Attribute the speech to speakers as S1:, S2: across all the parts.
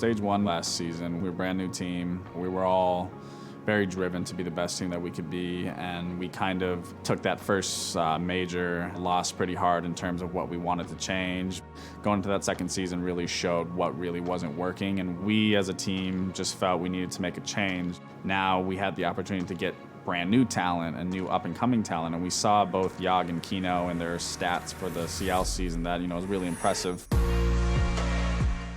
S1: Stage 1 last season. We were a brand new team. We were all very driven to be the best team that we could be, and we kind of took that first major loss pretty hard in terms of what we wanted to change. Going into that second season really showed what really wasn't working, and we as a team just felt we needed to make a change. Now we had the opportunity to get brand new talent and new up-and-coming talent, and we saw both Yag and Kino and their stats for the CL season that, was really impressive.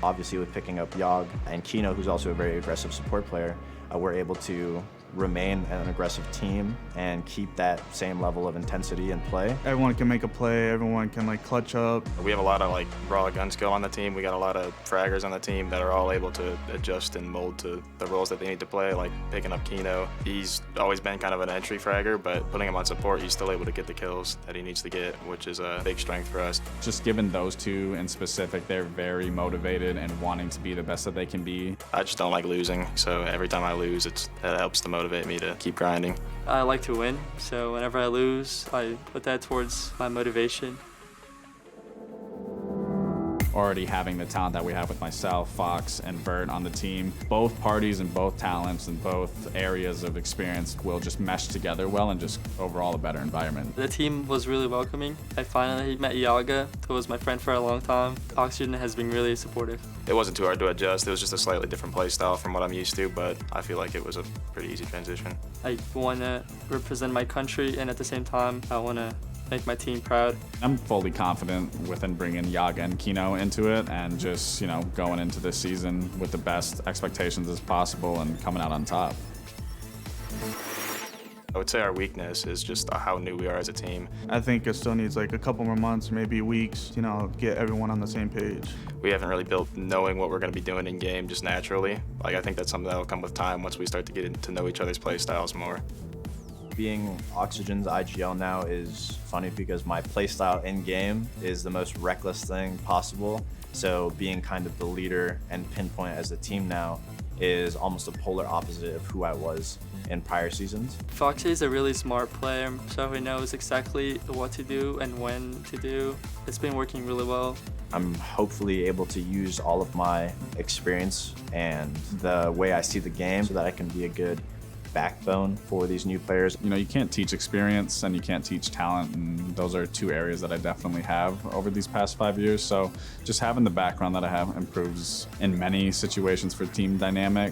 S2: Obviously, with picking up Yag and Kino, who's also a very aggressive support player, we're able to remain an aggressive team and keep that same level of intensity in play.
S3: Everyone can make a play, everyone can clutch up.
S4: We have a lot of raw gun skill on the team. We got a lot of fraggers on the team that are all able to adjust and mold to the roles that they need to play, like picking up Kino. He's always been kind of an entry fragger, but putting him on support, he's still able to get the kills that he needs to get, which is a big strength for us.
S1: Just given those two in specific, they're very motivated and wanting to be the best that they can be.
S4: I just don't like losing, so every time I lose, that helps to motivate me to keep grinding.
S5: I like to win, so whenever I lose, I put that towards my motivation.
S1: Already having the talent that we have with myself, Fox, and Bert on the team, both parties and both talents and both areas of experience will just mesh together well and just overall a better environment.
S5: The team was really welcoming. I finally met Yaga, who was my friend for a long time. Oxygen has been really supportive.
S4: It wasn't too hard to adjust. It was just a slightly different play style from what I'm used to, but I feel like it was a pretty easy transition.
S5: I want to represent my country, and at the same time, I want to make my team proud.
S1: I'm fully confident within bringing Yag and Kino into it and just, going into this season with the best expectations as possible and coming out on top.
S4: I would say our weakness is just how new we are as a team.
S3: I think it still needs a couple more months, maybe weeks, get everyone on the same page.
S4: We haven't really built knowing what we're going to be doing in game just naturally. I think that's something that will come with time once we start to get to know each other's play styles more.
S2: Being Oxygen's IGL now is funny because my playstyle in-game is the most reckless thing possible. So being kind of the leader and pinpoint as a team now is almost a polar opposite of who I was in prior seasons.
S5: Foxy is a really smart player, so he knows exactly what to do and when to do. It's been working really well.
S2: I'm hopefully able to use all of my experience and the way I see the game so that I can be a good backbone for these new players.
S1: You can't teach experience and you can't teach talent, and those are two areas that I definitely have over these past 5 years. So just having the background that I have improves in many situations for team dynamic.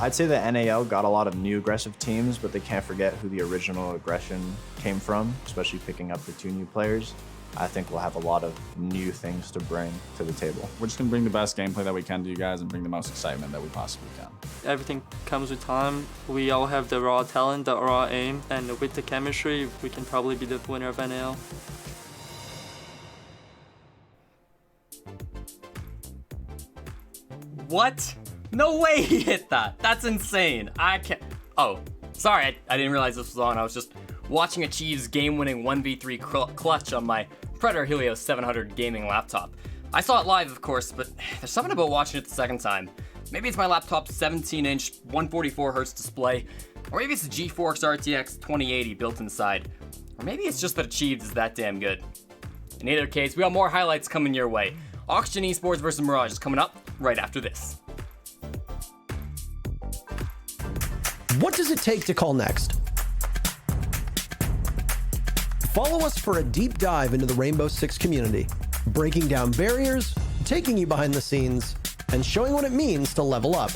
S2: I'd say the NAL got a lot of new aggressive teams, but they can't forget who the original aggression came from, especially picking up the two new players. I think we'll have a lot of new things to bring to the table.
S1: We're just going to bring the best gameplay that we can to you guys and bring the most excitement that we possibly can.
S5: Everything comes with time. We all have the raw talent, the raw aim, and with the chemistry, we can probably be the winner of NAL.
S6: What? No way he hit that. That's insane. I can't. Oh, sorry. I didn't realize this was on. I was just watching Achieve's game-winning 1v3 clutch on my Predator Helios 700 gaming laptop. I saw it live, of course, but there's something about watching it the second time. Maybe it's my laptop's 17-inch 144Hz display, or maybe it's the GeForce RTX 2080 built inside, or maybe it's just that Achieved is that damn good. In either case, we got more highlights coming your way. Oxygen Esports vs Mirage is coming up right after this.
S7: What does it take to call next? Follow us for a deep dive into the Rainbow Six community, breaking down barriers, taking you behind the scenes, and showing what it means to level up.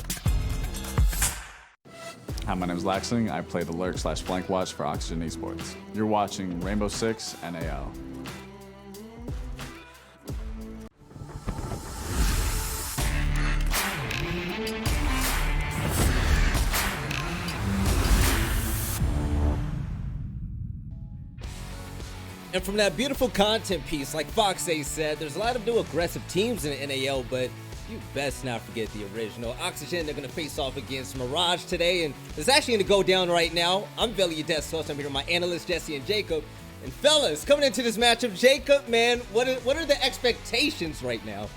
S1: Hi, my name is Laxing. I play the Lurk/Flank Watch for Oxygen Esports. You're watching Rainbow Six NAL.
S8: And from that beautiful content piece, like Foxay said, there's a lot of new aggressive teams in NAL, but you best not forget the original. Oxygen, they're going to face off against Mirage today, and it's actually going to go down right now. I'm Veli Destos. I'm here with my analysts, Jesse and Jacob. And fellas, coming into this matchup, Jacob, man, what are the expectations right now?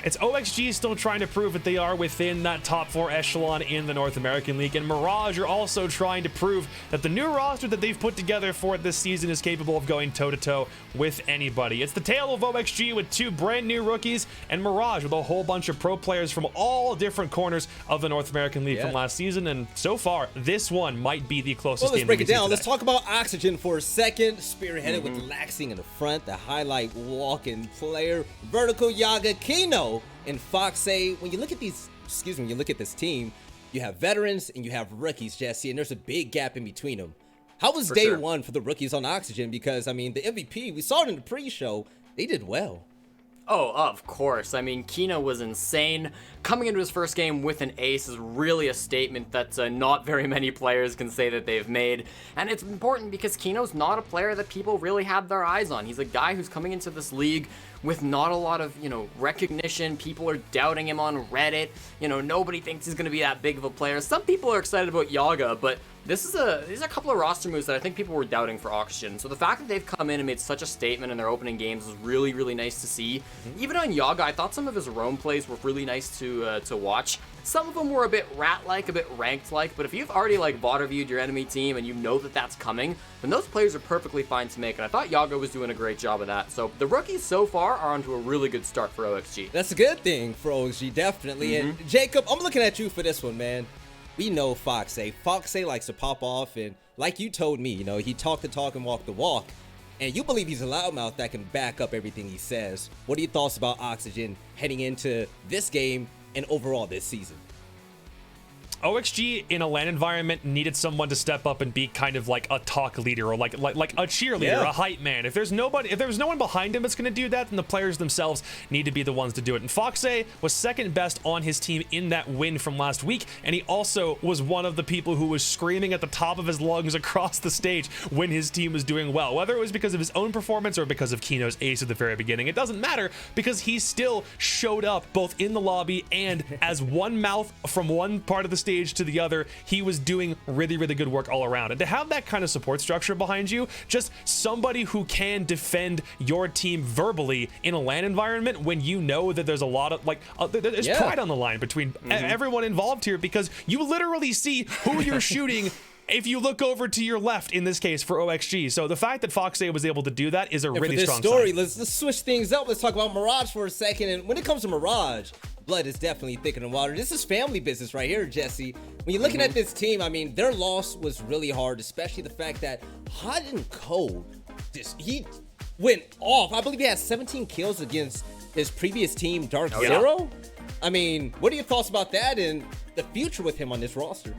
S9: it's OXG still trying to prove that they are within that top 4 echelon in the North American League, and Mirage are also trying to prove that the new roster that they've put together for this season is capable of going toe-to-toe with anybody. It's the tale of OXG with 2 brand new rookies, and Mirage with a whole bunch of pro players from all different corners of the North American League from last season, and so far, this one might be the closest
S8: Well, let's
S9: game
S8: break
S9: that
S8: it
S9: we see
S8: down.
S9: today.
S8: Let's talk about Oxygen for a second. Spearheaded with Laxing in the front, the highlight walking player, Vertical Yaga, Kino, and Foxay. When you look at these, when you look at this team, you have veterans and you have rookies, Jesse, and there's a big gap in between them. How was day one for the rookies on Oxygen? Because, I mean, the MVP, we saw it in the pre-show, they did well.
S6: Oh, of course. I mean, Kino was insane. Coming into his first game with an ace is really a statement that not very many players can say that they've made. And it's important because Kino's not a player that people really have their eyes on. He's a guy who's coming into this league with not a lot of, recognition. People are doubting him on Reddit. Nobody thinks he's going to be that big of a player. Some people are excited about Yaga, but these are a couple of roster moves that I think people were doubting for Oxygen. So the fact that they've come in and made such a statement in their opening games is really, really nice to see. Even on Yaga, I thought some of his roam plays were really nice to watch. Some of them were a bit rat-like, a bit ranked-like, but if you've already VOD reviewed your enemy team and you know that that's coming, then those plays are perfectly fine to make, and I thought Yaga was doing a great job of that. So the rookies so far are onto a really good start for OXG.
S8: That's a good thing for OXG, definitely. And Jacob, I'm looking at you for this one, man. We know Foxay. Foxay likes to pop off, and like you told me, he talked the talk and walked the walk. And you believe he's a loudmouth that can back up everything he says. What are your thoughts about Oxygen heading into this game and overall this season?
S9: OXG in a LAN environment needed someone to step up and be kind of like a talk leader or like a cheerleader, a hype man. If there's no one behind him that's going to do that, then the players themselves need to be the ones to do it. And Foxay was second best on his team in that win from last week, and he also was one of the people who was screaming at the top of his lungs across the stage when his team was doing well. Whether it was because of his own performance or because of Kino's ace at the very beginning, it doesn't matter because he still showed up both in the lobby and as one mouth from one part of the stage to the other. He was doing really, really good work all around. And to have that kind of support structure behind you, just somebody who can defend your team verbally in a LAN environment when you know that there's a lot of there's pride on the line between everyone involved here, because you literally see who you're shooting if you look over to your left in this case for OXG. So the fact that Foxay was able to do that is a really strong sign.
S8: Let's switch things up. Let's talk about Mirage for a second. And when it comes to Mirage, blood is definitely thicker than water. This is family business right here, Jesse. When you're looking at this team, I mean, their loss was really hard, especially the fact that Hot and Cold, he went off. I believe he had 17 kills against his previous team, Dark Zero. I mean, what are your thoughts about that and the future with him on this roster?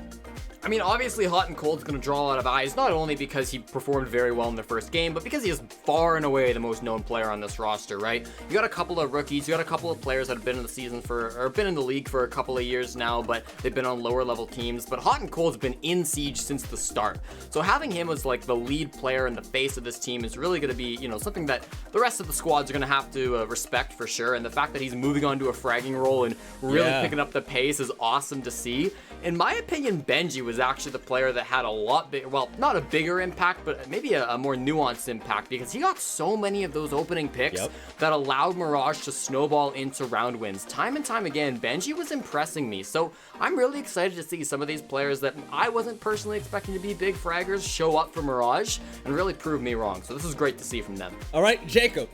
S6: I mean, obviously Hot and Cold's going to draw a lot of eyes, not only because he performed very well in the first game, but because he is far and away the most known player on this roster, right? You got a couple of rookies, you got a couple of players that have been in the season been in the league for a couple of years now, but they've been on lower level teams. But Hot and Cold's been in Siege since the start. So having him as the lead player and the face of this team is really going to be, something that the rest of the squads are going to have to respect for sure. And the fact that he's moving on to a fragging role and really picking up the pace is awesome to see. In my opinion, Benji was actually the player that had a lot bigger, well, not a bigger impact, but maybe a more nuanced impact, because he got so many of those opening picks that allowed Mirage to snowball into round wins. Time and time again, Benji was impressing me. So I'm really excited to see some of these players that I wasn't personally expecting to be big fraggers show up for Mirage and really prove me wrong. So this is great to see from them.
S8: All right, Jacob.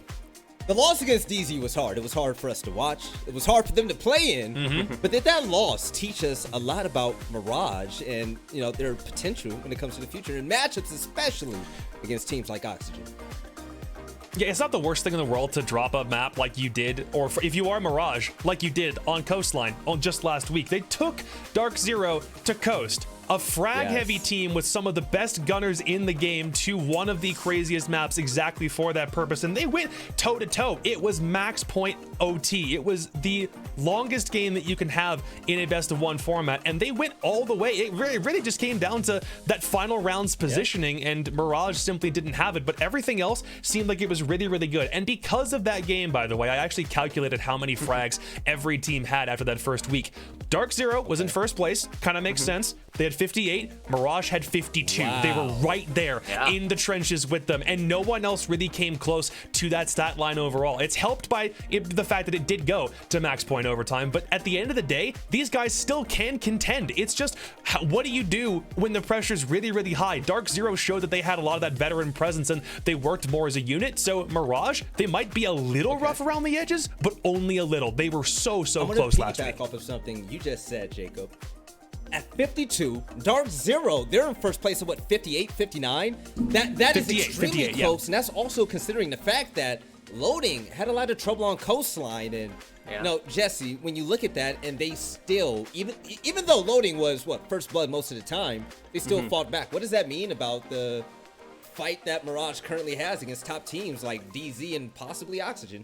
S8: The loss against DZ was hard. It was hard for us to watch. It was hard for them to play in. But did that loss teach us a lot about Mirage and their potential when it comes to the future and matchups, especially against teams like Oxygen?
S9: Yeah, it's not the worst thing in the world to drop a map like you did, or if you are Mirage, like you did on Coastline on just last week. They took Dark Zero to Coast, a frag-heavy team with some of the best gunners in the game, to one of the craziest maps exactly for that purpose, and they went toe-to-toe. It was max point OT. It was the longest game that you can have in a best of one format, and they went all the way. It really just came down to that final round's positioning, and Mirage simply didn't have it, but everything else seemed like it was really, really good. And because of that game, by the way, I actually calculated how many frags every team had after that first week. Dark Zero was in first place, kind of makes sense. They had 58, Mirage had 52.
S8: Wow.
S9: They were right there in the trenches with them, and no one else really came close to that stat line overall. It's helped by the fact that it did go to max point overtime, but at the end of the day, these guys still can contend. It's just, what do you do when the pressure's really, really high? Dark Zero showed that they had a lot of that veteran presence and they worked more as a unit. So Mirage, they might be a little rough around the edges, but only a little. They were so close last week.
S8: I'm gonna piggyback off of something you just said, Jacob. At 52, Dark Zero, they're in first place at what, 58, 59? That is extremely close, and that's also considering the fact that Loading had a lot of trouble on Coastline. And you know, Jesse, when you look at that, and they still, even though Loading was what, first blood most of the time, they still fought back. What does that mean about the fight that Mirage currently has against top teams like DZ and possibly Oxygen?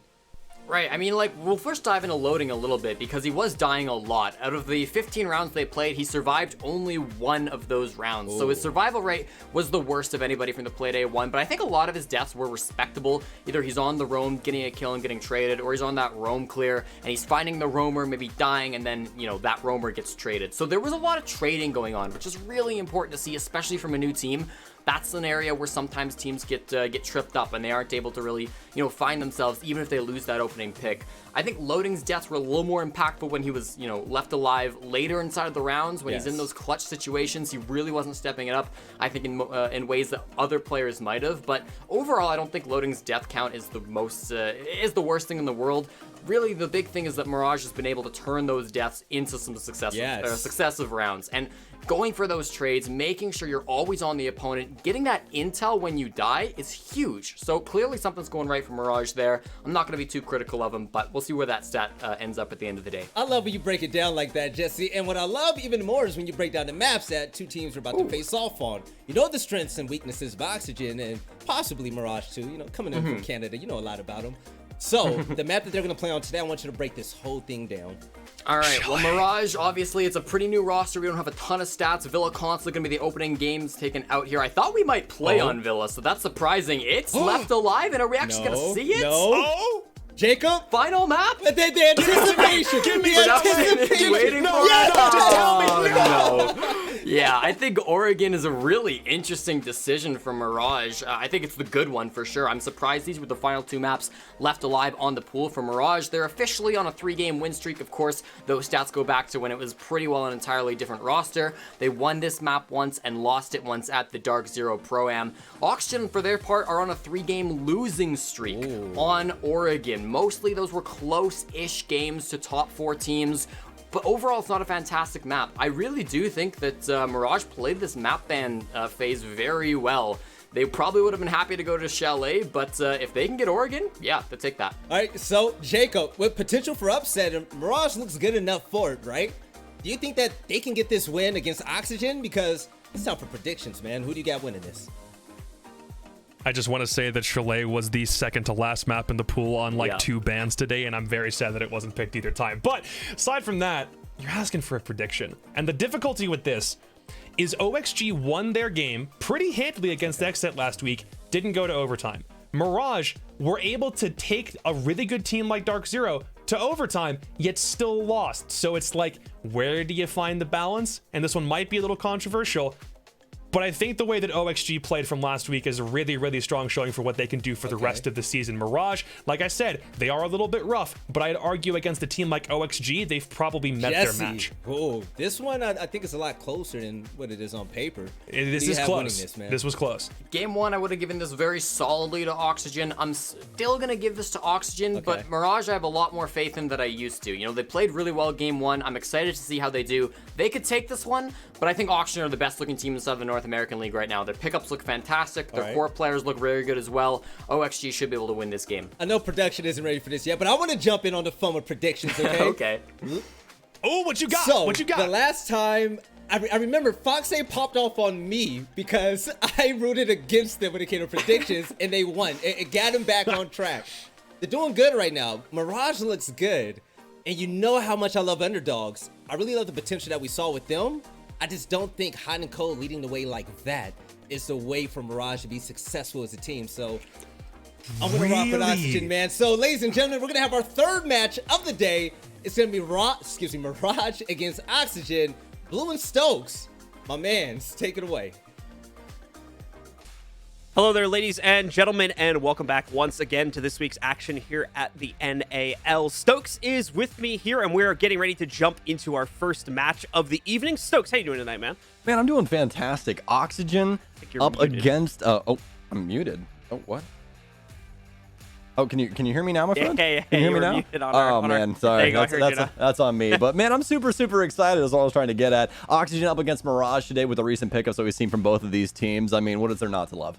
S6: Right, I mean, like, we'll first dive into Loading a little bit because he was dying a lot. Out of the 15 rounds they played, he survived only one of those rounds. So his survival rate was the worst of anybody from the Playday one, but I think a lot of his deaths were respectable. Either he's on the roam, getting a kill and getting traded, or he's on that roam clear, and he's finding the roamer, maybe dying, and then, you know, that roamer gets traded. So there was a lot of trading going on, which is really important to see, especially from a new team. That's an area where sometimes teams get tripped up and they aren't able to really, you know, find themselves even if they lose that opening pick. I think Loading's deaths were a little more impactful when he was, you know, left alive later inside of the rounds. When he's in those clutch situations, he really wasn't stepping it up, I think, in ways that other players might have. But overall, I don't think Loading's death count is the worst thing in the world. Really, the big thing is that Mirage has been able to turn those deaths into some successive rounds. And going for those trades, making sure you're always on the opponent, getting that intel when you die is huge. So clearly something's going right for Mirage there. I'm not going to be too critical of him, but we'll see where that stat ends up at the end of the day.
S8: I love when you break it down like that, Jesse. And what I love even more is when you break down the maps that two teams are about to face off on. You know the strengths and weaknesses of Oxygen and possibly Mirage too. You know, coming in from Canada, you know a lot about them. So, the map that they're going to play on today, I want you to break this whole thing down.
S6: All right, well, Mirage, obviously, it's a pretty new roster. We don't have a ton of stats. Villa constantly going to be the opening games taken out here. I thought we might play on Villa, so that's surprising. It's left alive, and are we actually going to see it?
S8: No. Jacob?
S6: Final map?
S8: The anticipation.
S9: Give me
S6: anticipation. Waiting for it.
S9: Just tell me.
S6: No. Yeah, I think Oregon is a really interesting decision for Mirage. I think it's the good one for sure. I'm surprised these were the final two maps left alive on the pool for Mirage. They're officially on a 3-game win streak. Of course, those stats go back to when it was pretty well an entirely different roster. They won this map once and lost it once at the Dark Zero Pro-Am. Oxygen, for their part, are on a 3-game losing streak on Oregon. Mostly those were close-ish games to top 4 teams. But overall, it's not a fantastic map. I really do think that Mirage played this map ban phase very well. They probably would have been happy to go to Chalet, but if they can get Oregon, yeah, they'll take that.
S8: All right, so Jacob, with potential for upset, Mirage looks good enough for it, right? Do you think that they can get this win against Oxygen? Because it's time for predictions, man. Who do you got winning this?
S9: I just want to say that Chalet was the second to last map in the pool on like 2 bans today, and I'm very sad that it wasn't picked either time. But aside from that, you're asking for a prediction. And the difficulty with this is OXG won their game pretty handily against Xset last week, didn't go to overtime. Mirage were able to take a really good team like Dark Zero to overtime, yet still lost. So it's like, where do you find the balance? And this one might be a little controversial, but I think the way that OXG played from last week is a really, really strong showing for what they can do for the rest of the season. Mirage, like I said, they are a little bit rough, but I'd argue against a team like OXG, they've probably met their match.
S8: Oh, this one I think is a lot closer than what it is on paper.
S9: This is close. This was close.
S6: Game 1, I would have given this very solidly to Oxygen. I'm still going to give this to Oxygen, but Mirage, I have a lot more faith in than I used to. You know, they played really well Game 1. I'm excited to see how they do. They could take this one, but I think Oxygen are the best looking team inside the North American League right now. Their pickups look fantastic. Their core players look very good as well. OXG should be able to win this game.
S8: I know production isn't ready for this yet, but I want to jump in on the fun with predictions, okay?
S6: Okay.
S9: Oh, what you got?
S8: So,
S9: what you got?
S8: The last time, I remember Foxay popped off on me because I rooted against them when it came to predictions, and they won. It got them back on track. They're doing good right now. Mirage looks good. And you know how much I love underdogs. I really love the potential that we saw with them. I just don't think hot and cold leading the way like that is the way for Mirage to be successful as a team. So I'm gonna rock with Oxygen, man. So ladies and gentlemen, we're gonna have our third match of the day. It's gonna be Mirage against Oxygen. Blue and Stokes, my mans, take it away.
S10: Hello there, ladies and gentlemen, and welcome back once again to this week's action here at the NAL. Stokes is with me here, and we're getting ready to jump into our first match of the evening. Stokes, how you doing tonight, man?
S11: Man, I'm doing fantastic. Oxygen up
S10: muted.
S11: against... oh, I'm muted. Oh, what? Oh, can you hear me now, my friend?
S10: Yeah.
S11: Can you hear me
S10: were
S11: now?
S10: muted on our-
S11: Man, sorry.
S10: There you go, I heard you now.
S11: That's on me. But man, I'm super excited. Is what I was trying to get at. Oxygen up against Mirage today with the recent pickups that we've seen from both of these teams. I mean, what is there not to love?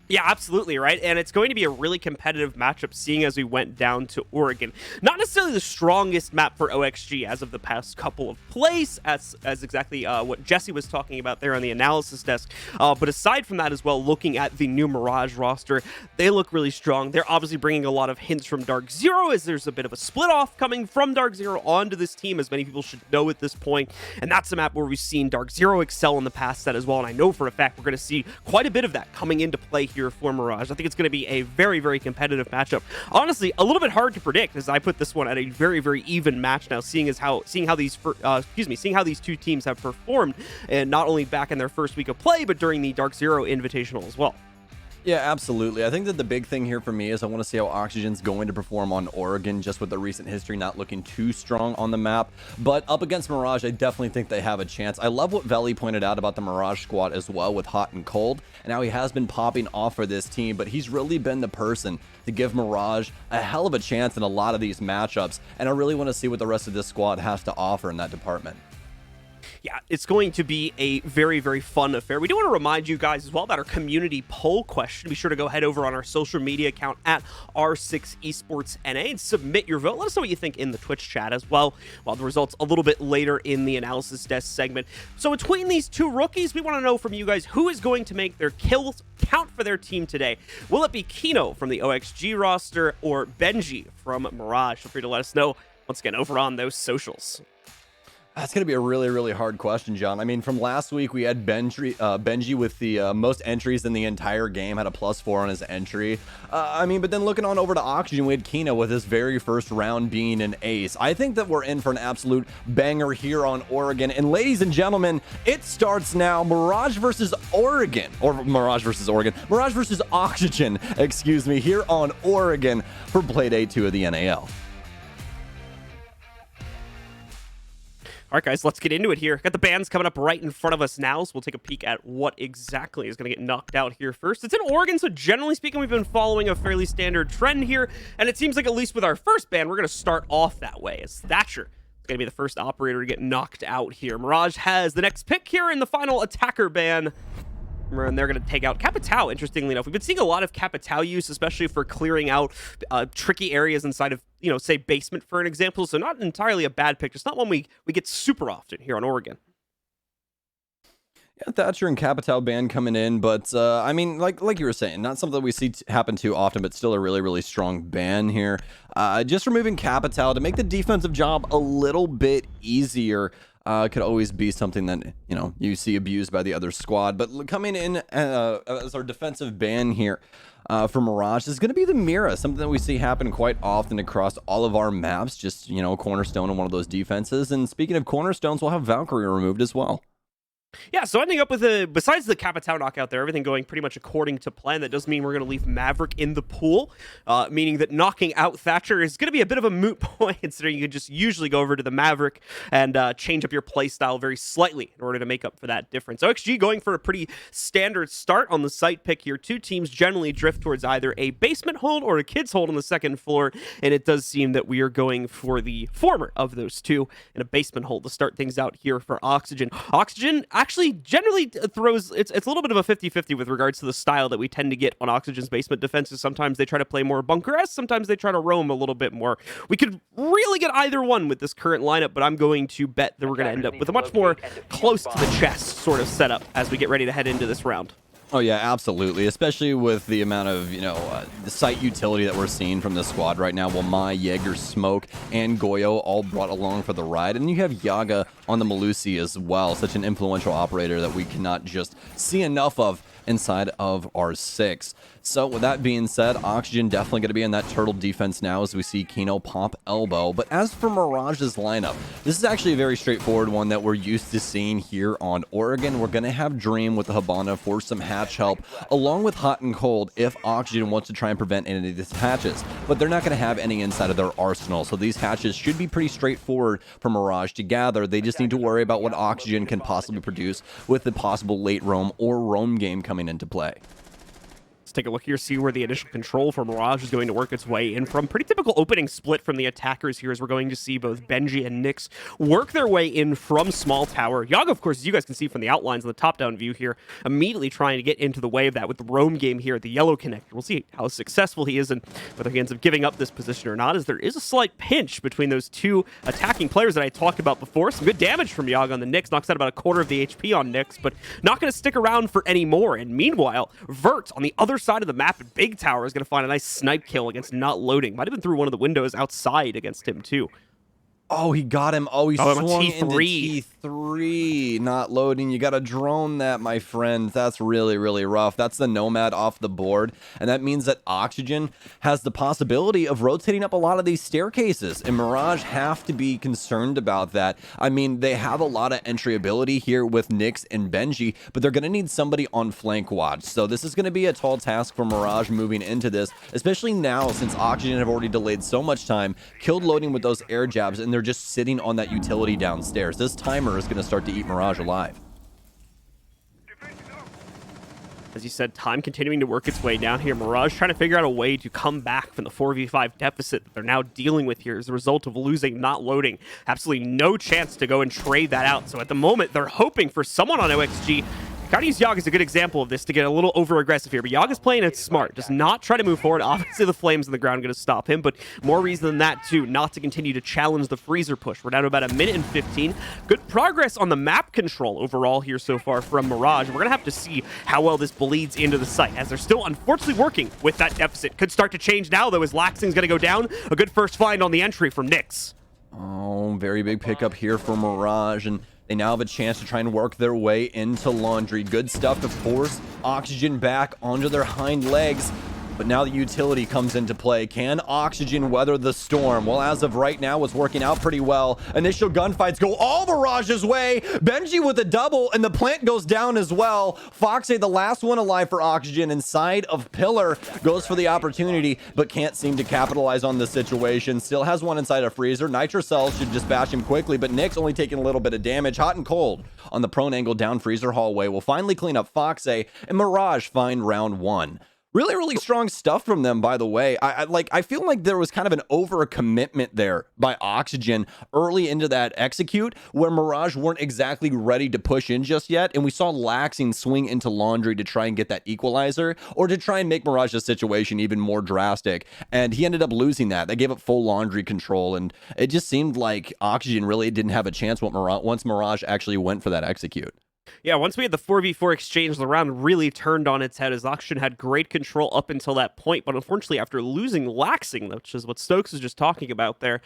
S10: Yeah, absolutely, right? And it's going to be a really competitive matchup, seeing as we went down to Oregon. Not necessarily the strongest map for OXG as of the past couple of plays, as exactly what Jesse was talking about there on the analysis desk. But aside from that as well, looking at the new Mirage roster, they look really strong. They're obviously bringing a lot of hints from Dark Zero, as there's a bit of a split-off coming from Dark Zero onto this team, as many people should know at this point. And that's a map where we've seen Dark Zero excel in the past set as well, and I know for a fact we're going to see quite a bit of that coming into play here for Mirage. I think it's going to be a very competitive matchup. Honestly, a little bit hard to predict, as I put this one at a very even match now, seeing how these two teams have performed, and not only back in their first week of play, but during the Dark Zero Invitational as well.
S11: Yeah, absolutely. I think that the big thing here for me is I want to see how Oxygen's going to perform on Oregon, just with the recent history not looking too strong on the map. But up against Mirage, I definitely think they have a chance. I love what Veli pointed out about the Mirage squad as well, with hot and cold, and how he has been popping off for this team, but he's really been the person to give Mirage a hell of a chance in a lot of these matchups, and I really want to see what the rest of this squad has to offer in that department.
S10: Yeah, it's going to be a very fun affair. We do want to remind you guys as well about our community poll question. Be sure to go head over on our social media account at R6esportsNA and submit your vote. Let us know what you think in the Twitch chat as well, while the results a little bit later in the analysis desk segment. So between these two rookies, we want to know from you guys who is going to make their kills count for their team today. Will it be Kino from the OXG roster or Benji from Mirage? Feel free to let us know once again over on those socials.
S11: That's going to be a really hard question, John. I mean, from last week, we had Benji with the most entries in the entire game, had a +4 on his entry. But then looking on over to Oxygen, we had Kino with his very first round being an ace. I think that we're in for an absolute banger here on Oregon. And ladies and gentlemen, it starts now. Mirage versus Oregon. Mirage versus Oxygen, excuse me, here on Oregon for Playday 2 of the NAL.
S10: All right, guys, let's get into it here. Got the bands coming up right in front of us now, so we'll take a peek at what exactly is going to get knocked out here first. It's in Oregon, so generally speaking, we've been following a fairly standard trend here, and it seems like at least with our first band, we're going to start off that way, as Thatcher is going to be the first operator to get knocked out here. Mirage has the next pick here in the final attacker ban, and they're going to take out Capitao, interestingly enough. We've been seeing a lot of Capitao use, especially for clearing out tricky areas inside of, say, basement, for an example. So not entirely a bad pick. Just not one we get super often here on Oregon.
S11: Yeah, Thatcher and Capitao ban coming in, but like you were saying, not something that we see happen too often, but still a really strong ban here. Just removing Capitao to make the defensive job a little bit easier. Could always be something that, you see abused by the other squad. But coming in as our defensive ban here for Mirage is going to be the Mira, something that we see happen quite often across all of our maps. Just, cornerstone in one of those defenses. And speaking of cornerstones, we'll have Valkyrie removed as well.
S10: Yeah, so ending up with besides the Capitao knockout there, everything going pretty much according to plan. That does mean we're going to leave Maverick in the pool, meaning that knocking out Thatcher is going to be a bit of a moot point, considering you could just usually go over to the Maverick and change up your playstyle very slightly in order to make up for that difference. OXG going for a pretty standard start on the site pick here. Two teams generally drift towards either a basement hold or a kids hold on the second floor, and it does seem that we are going for the former of those two in a basement hold to start things out here for Oxygen. Oxygen actually generally throws, it's a little bit of a 50-50 with regards to the style that we tend to get on Oxygen's basement defenses. Sometimes they try to play more bunker-esque, sometimes they try to roam a little bit more. We could really get either one with this current lineup, but I'm going to bet that we're going to end up with a much more close to the chest sort of setup as we get ready to head into this round.
S11: Oh yeah, absolutely. Especially with the amount of, the site utility that we're seeing from this squad right now. Well, Mai, Jaeger, Smoke, and Goyo all brought along for the ride. And you have Yaga on the Malusi as well. Such an influential operator that we cannot just see enough of inside of R6. So with that being said, Oxygen definitely going to be in that turtle defense now as we see Kino pop elbow. But as for Mirage's lineup, this is actually a very straightforward one that we're used to seeing here on Oregon. We're going to have Dream with the Hibana for some hatch help, along with Hot and Cold if Oxygen wants to try and prevent any of these hatches. But they're not going to have any inside of their arsenal, so these hatches should be pretty straightforward for Mirage to gather. They just need to worry about what Oxygen can possibly produce with the possible late roam or roam game coming into play.
S10: Let's take a look here, see where the initial control for Mirage is going to work its way in from. Pretty typical opening split from the attackers here, as we're going to see both Benji and Nyx work their way in from small tower. Yaga, of course, as you guys can see from the outlines in the top-down view here, immediately trying to get into the way of that with the roam game here at the yellow connector. We'll see how successful he is and whether he ends up giving up this position or not, as there is a slight pinch between those two attacking players that I talked about before. Some good damage from Yaga on the Nyx, knocks out about a quarter of the HP on Nyx, but not going to stick around for any more. And meanwhile, Vert on the other side of the map at Big Tower is going to find a nice snipe kill against Not Loading. Might have been through one of the windows outside against him too.
S11: Oh, he got him. Oh, he swung
S10: T3.
S11: into T3. Not loading. You got to drone that, my friend. That's really, really rough. That's the Nomad off the board. And that means that Oxygen has the possibility of rotating up a lot of these staircases. And Mirage have to be concerned about that. I mean, they have a lot of entry ability here with Nyx and Benji, but they're going to need somebody on flank watch. So this is going to be a tall task for Mirage moving into this, especially now since Oxygen have already delayed so much time, killed loading with those air jabs, and they're just sitting on that utility downstairs. This timer is going to start to eat Mirage alive.
S10: As you said, time continuing to work its way down here. Mirage trying to figure out a way to come back from the 4v5 deficit that they're now dealing with here as a result of losing Not Loading. Absolutely no chance to go and trade that out. So at the moment, they're hoping for someone on OXG. Gotta use Yaga as a good example of this to get a little over-aggressive here, but Yaga's playing it smart. Does not try to move forward. Obviously, the flames on the ground are going to stop him, but more reason than that, too, not to continue to challenge the freezer push. We're down to about a minute and 15. Good progress on the map control overall here so far from Mirage. We're going to have to see how well this bleeds into the site, as they're still unfortunately working with that deficit. Could start to change now, though, as Laxing's going to go down. A good first find on the entry from Nyx.
S11: Oh, very big pickup here for Mirage, and they now have a chance to try and work their way into Laundry. Good stuff to force Oxygen back onto their hind legs. But now the utility comes into play. Can Oxygen weather the storm? Well, as of right now, it's working out pretty well. Initial gunfights go all Mirage's way. Benji with a double, and the plant goes down as well. Foxy, the last one alive for Oxygen, inside of Pillar, goes for the opportunity, but can't seem to capitalize on the situation. Still has one inside a freezer. Nitro Cells should just bash him quickly, but Nyx only taking a little bit of damage. Hot and Cold on the prone angle down freezer hallway will finally clean up Foxy, and Mirage find round one. Really, really strong stuff from them, by the way. I feel like there was kind of an over-commitment there by Oxygen early into that execute, where Mirage weren't exactly ready to push in just yet, and we saw Laxing swing into Laundry to try and get that equalizer, or to try and make Mirage's situation even more drastic, and he ended up losing that. They gave up full Laundry control, and it just seemed like Oxygen really didn't have a chance once Mirage actually went for that execute.
S10: Yeah, once we had the 4v4 exchange, the round really turned on its head as Oxygen had great control up until that point, but unfortunately after losing Laxing, which is what Stokes was just talking about there,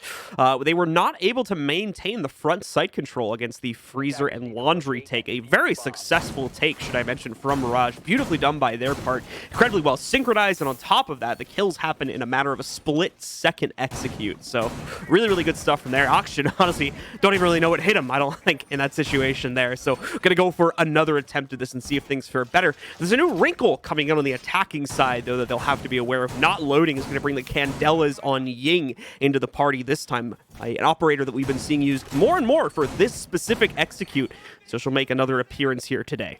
S10: they were not able to maintain the front site control against the Freezer and Laundry take. A very successful take, should I mention, from Mirage. Beautifully done by their part. Incredibly well synchronized, and on top of that, the kills happen in a matter of a split-second execute. So really, really good stuff from there. Oxygen, honestly, don't even really know what hit him, I don't think, in that situation there. So gonna go for another attempt at this and see if things fare better. There's a new wrinkle coming in on the attacking side, though, that they'll have to be aware of. Not Loading is going to bring the Candelas on Ying into the party this time. An operator that we've been seeing used more and more for this specific execute. So she'll make another appearance here today.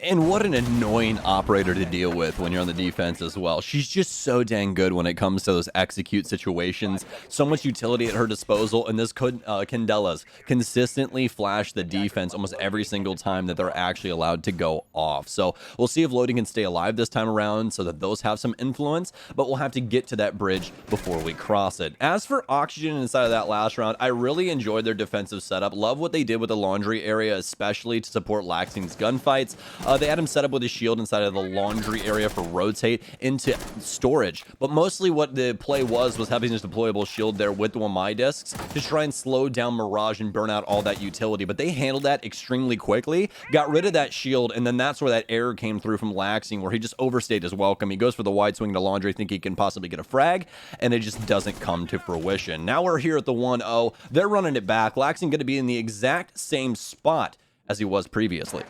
S11: And what an annoying operator to deal with when you're on the defense as well. She's just so dang good when it comes to those execute situations. So much utility at her disposal, and this Candelas consistently flash the defense almost every single time that they're actually allowed to go off. So we'll see if Loading can stay alive this time around so that those have some influence, but we'll have to get to that bridge before we cross it. As for Oxygen inside of that last round, I really enjoyed their defensive setup. Love what they did with the Laundry area, especially to support Laxing's gunfights. They had him set up with his shield inside of the laundry area for rotate into storage. But mostly what the play was having his deployable shield there with the Wamai discs to try and slow down Mirage and burn out all that utility. But they handled that extremely quickly, got rid of that shield, and then that's where that error came through from Laxing, where he just overstayed his welcome. He goes for the wide swing to laundry, think he can possibly get a frag, and it just doesn't come to fruition. Now we're here at the 1-0. They're running it back. Laxing going to be in the exact same spot as he was previously.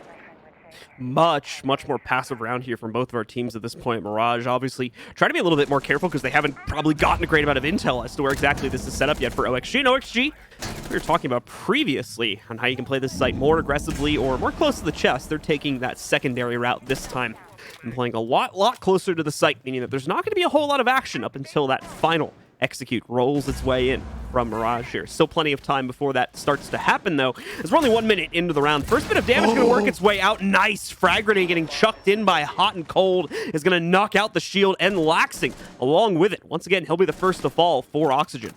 S10: Much more passive round here from both of our teams at this point. Mirage obviously trying to be a little bit more careful because they haven't probably gotten a great amount of intel as to where exactly this is set up yet for OXG. And OXG, we were talking about previously on how you can play this site more aggressively or more close to the chest. They're taking that secondary route this time and playing a lot closer to the site, meaning that there's not going to be a whole lot of action up until that final execute rolls its way in from Mirage here. Still plenty of time before that starts to happen, though, as we're only 1 minute into the round. First bit of damage going to work its way out. Nice frag grenade getting chucked in by Hot and Cold is going to knock out the shield and Laxing along with it. Once again, he'll be the first to fall for Oxygen.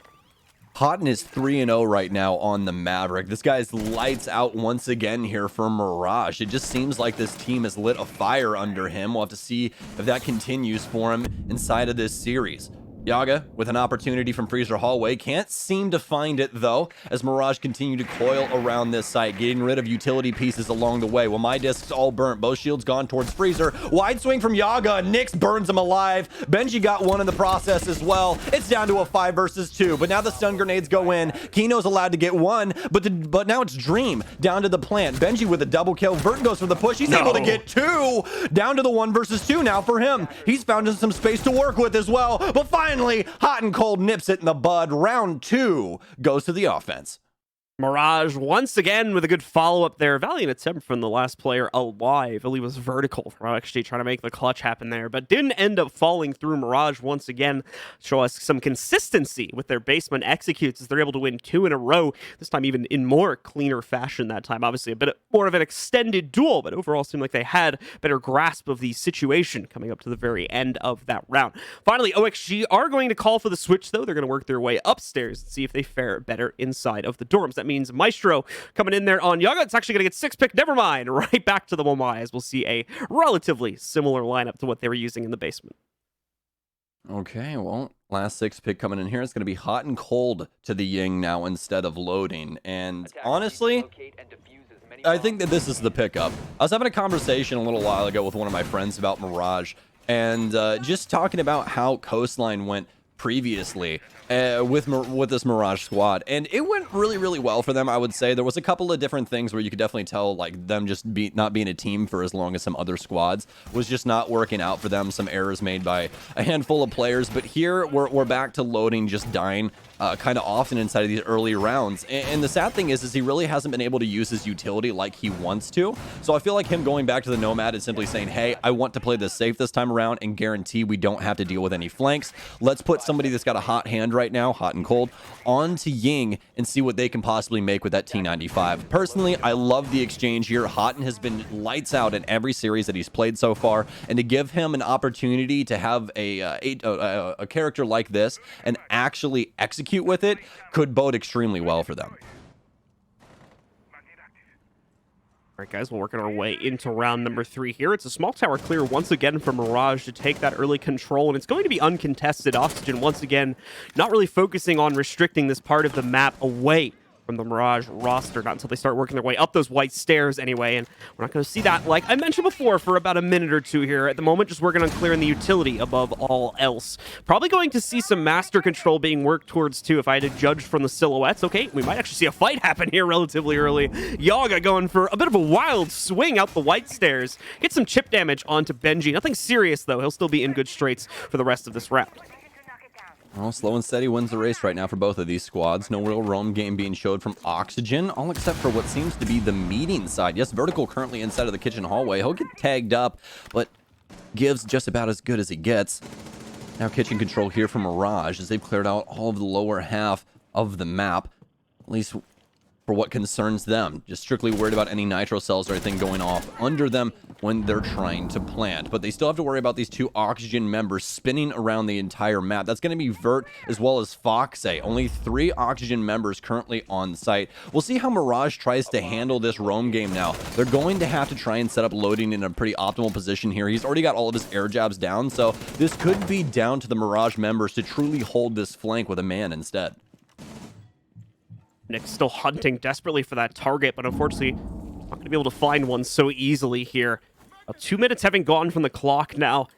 S11: Houghton is 3-0 right now on the Maverick. This guy's lights out once again here for Mirage. It just seems like this team has lit a fire under him. We'll have to see if that continues for him inside of this series. Yaga with an opportunity from Freezer Hallway. Can't seem to find it, though, as Mirage continue to coil around this site, getting rid of utility pieces along the way. Well, my discs all burnt. Both shields gone towards Freezer. Wide swing from Yaga. Nyx burns him alive. Benji got one in the process as well. It's down to a 5 versus 2, but now the stun grenades go in. Kino's allowed to get one, but now it's Dream down to the plant. Benji with a double kill. Vert goes for the push. He's able to get 2. Down to the 1 versus 2 now for him. He's found some space to work with as well, but finally, Hot and Cold nips it in the bud. Round 2 goes to the offense.
S10: Mirage once again with a good follow-up there. Valiant attempt from the last player alive. He was vertical from actually trying to make the clutch happen there, but didn't end up falling through. Mirage once again show us some consistency with their basement executes as they're able to win 2 in a row, this time even in more cleaner fashion that time. Obviously a bit more of an extended duel, but overall seemed like they had better grasp of the situation coming up to the very end of that round. Finally, OXG are going to call for the switch, though. They're going to work their way upstairs and see if they fare better inside of the dorms. That means Maestro coming in there on Yaga. It's actually going to get 6 pick. Never mind. Right back to the Wamai as we'll see a relatively similar lineup to what they were using in the basement.
S11: Okay, well, last 6 pick coming in here. It's going to be Hot and Cold to the Ying now instead of loading. And honestly, I think that this is the pickup. I was having a conversation a little while ago with one of my friends about Mirage and just talking about how Coastline went previously with this Mirage squad, and it went really well for them. I would say there was a couple of different things where you could definitely tell, like, them just not being a team for as long as some other squads was just not working out for them. Some errors made by a handful of players, but here we're back to loading just dying kind of often inside of these early rounds. And the sad thing is he really hasn't been able to use his utility like he wants to. So I feel like him going back to the Nomad is simply saying, hey, I want to play this safe this time around and guarantee we don't have to deal with any flanks. Let's put somebody that's got a hot hand right now, Hot and Cold, onto Ying and see what they can possibly make with that T95. Personally, I love the exchange here. Hotton has been lights out in every series that he's played so far, and to give him an opportunity to have a character like this and actually execute with it could bode extremely well for them.
S10: All right, guys, we're working our way into round number 3 here. It's a small tower clear once again for Mirage to take that early control, and it's going to be uncontested. Oxygen, once again, not really focusing on restricting this part of the map away from the Mirage roster, not until they start working their way up those white stairs anyway, and we're not going to see that, like I mentioned before, for about a minute or 2 here. At the moment, just working on clearing the utility above all else. Probably going to see some master control being worked towards too, if I had to judge from the silhouettes. Okay, we might actually see a fight happen here relatively early. Yaga going for a bit of a wild swing out the white stairs. Get some chip damage onto Benji. Nothing serious, though. He'll still be in good straits for the rest of this round.
S11: Well, slow and steady wins the race right now for both of these squads. No real roam game being showed from Oxygen, all except for what seems to be the meeting side. Yes, Vertical currently inside of the kitchen hallway. He'll get tagged up, but gives just about as good as he gets. Now kitchen control here from Mirage as they've cleared out all of the lower half of the map. At least for what concerns them. Just strictly worried about any nitro cells or anything going off under them when they're trying to plant. But they still have to worry about these 2 Oxygen members spinning around the entire map. That's going to be Vert as well as Foxe. Only 3 Oxygen members currently on site. We'll see how Mirage tries to handle this roam game now. They're going to have to try and set up loading in a pretty optimal position here. He's already got all of his air jabs down, so this could be down to the Mirage members to truly hold this flank with a man instead.
S10: Nick's still hunting desperately for that target, but unfortunately not going to be able to find one so easily here. 2 minutes having gone from the clock now.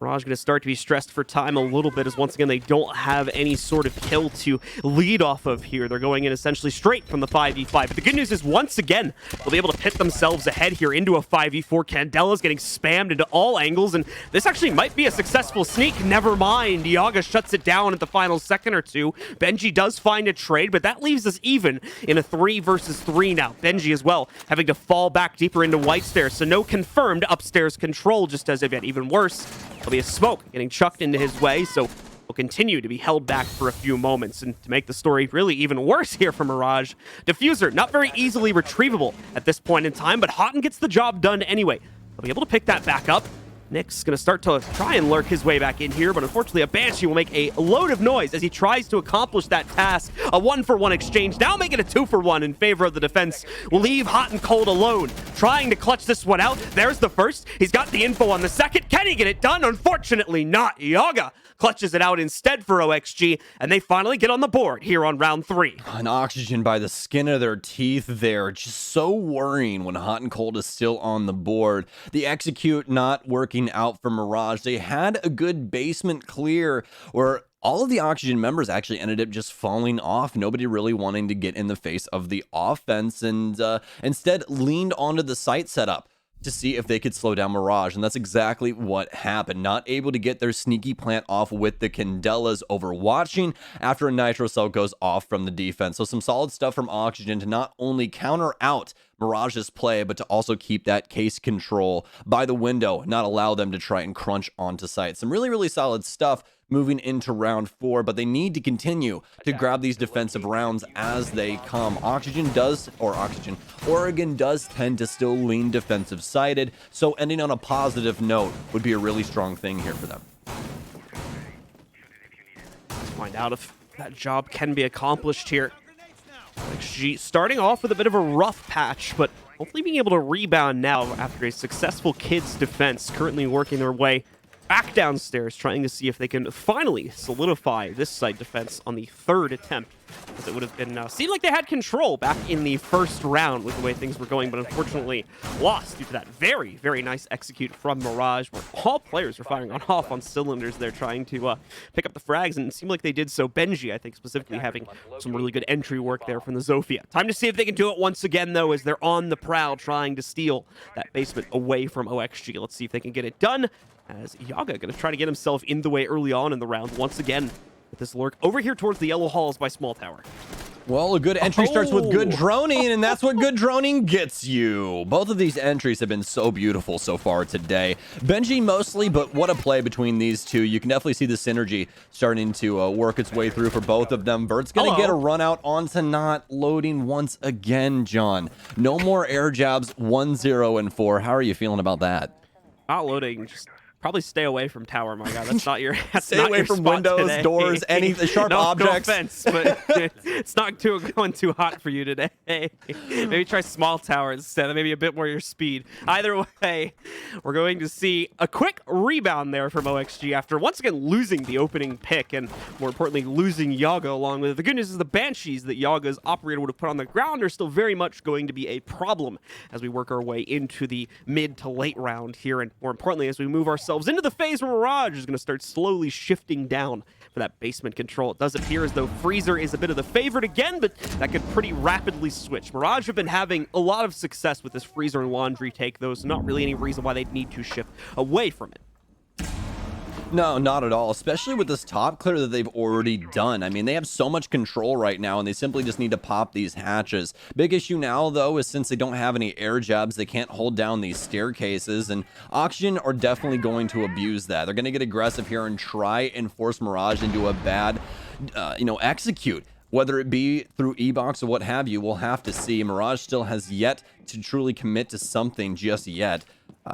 S10: Mirage going to start to be stressed for time a little bit, as once again they don't have any sort of kill to lead off of here. They're going in essentially straight from the 5v5. But the good news is, once again, they'll be able to pit themselves ahead here into a 5v4. Candela's getting spammed into all angles, and this actually might be a successful sneak. Never mind. Yaga shuts it down at the final second or two. Benji does find a trade, but that leaves us even in a 3 versus 3 now. Benji as well having to fall back deeper into white stairs, so no confirmed upstairs control, just as if yet even worse. There'll be a smoke getting chucked into his way, so will continue to be held back for a few moments. And to make the story really even worse here for Mirage, Diffuser not very easily retrievable at this point in time, but Houghton gets the job done anyway. They'll be able to pick that back up. Nick's going to start to try and lurk his way back in here, but unfortunately a Banshee will make a load of noise as he tries to accomplish that task. A 1-for-1 exchange, now making a 2-for-1 in favor of the defense. Will leave Hot and Cold alone, trying to clutch this one out. There's the first. He's got the info on the second. Can he get it done? Unfortunately not. Yaga clutches it out instead for OXG, and they finally get on the board here on round 3.
S11: An Oxygen by the skin of their teeth there. Just so worrying when Hot and Cold is still on the board. The execute not working out for Mirage. They had a good basement clear where all of the Oxygen members actually ended up just falling off. Nobody really wanting to get in the face of the offense, and instead leaned onto the site setup to see if they could slow down Mirage, and that's exactly what happened. Not able to get their sneaky plant off with the Candelas overwatching after a Nitro Cell goes off from the defense. So some solid stuff from Oxygen to not only counter out Mirage's play, but to also keep that case control by the window, not allow them to try and crunch onto site. Some really, really solid stuff moving into round 4, but they need to continue to grab these defensive rounds as they come. Oregon does tend to still lean defensive sided, so ending on a positive note would be a really strong thing here for them.
S10: Let's find out if that job can be accomplished here. XG starting off with a bit of a rough patch, but hopefully being able to rebound now after a successful Kids defense, currently working their way back downstairs, trying to see if they can finally solidify this side defense on the 3rd attempt, as it would have been seemed like they had control back in the first round with the way things were going, but unfortunately lost due to that very, very nice execute from Mirage, where all players were firing off on cylinders there, trying to pick up the frags, and it seemed like they did so. Benji, I think, specifically having some really good entry work there from the Zofia. Time to see if they can do it once again, though, as they're on the prowl, trying to steal that basement away from OXG. Let's see if they can get it done, as Yaga going to try to get himself in the way early on in the round once again with this lurk over here towards the yellow halls by Small Tower.
S11: Well, a good entry starts with good droning, and that's what good droning gets you. Both of these entries have been so beautiful so far today. Benji mostly, but what a play between these two. You can definitely see the synergy starting to work its way through for both of them. Vert's going to get a run out onto not loading once again, John. No more air jabs, 1-0 and 4. How are you feeling about that?
S10: Not loading, just probably stay away from tower, my guy. That's not your. That's
S11: stay
S10: not
S11: away
S10: your
S11: from
S10: spot
S11: windows,
S10: today.
S11: doors, any sharp objects.
S10: No offense, but it's not going too hot for you today. Maybe try Small Tower instead. Maybe a bit more your speed. Either way, we're going to see a quick rebound there from OXG after once again losing the opening pick, and more importantly, losing Yaga along with it. The good news is the Banshees that Yaga's operator would have put on the ground are still very much going to be a problem as we work our way into the mid to late round here, and more importantly, as we move ourselves into the phase where Mirage is going to start slowly shifting down for that basement control. It does appear as though Freezer is a bit of the favorite again, but that could pretty rapidly switch. Mirage have been having a lot of success with this Freezer and Laundry take, though, so not really any reason why they'd need to shift away from it.
S11: No, not at all, especially with this top clear that they've already done. I mean, they have so much control right now, and they simply just need to pop these hatches. Big issue now, though, is since they don't have any air jabs, they can't hold down these staircases, and Oxygen are definitely going to abuse that. They're going to get aggressive here and try and force Mirage into a bad, execute. Whether it be through E-Box or what have you, we'll have to see. Mirage still has yet to truly commit to something just yet.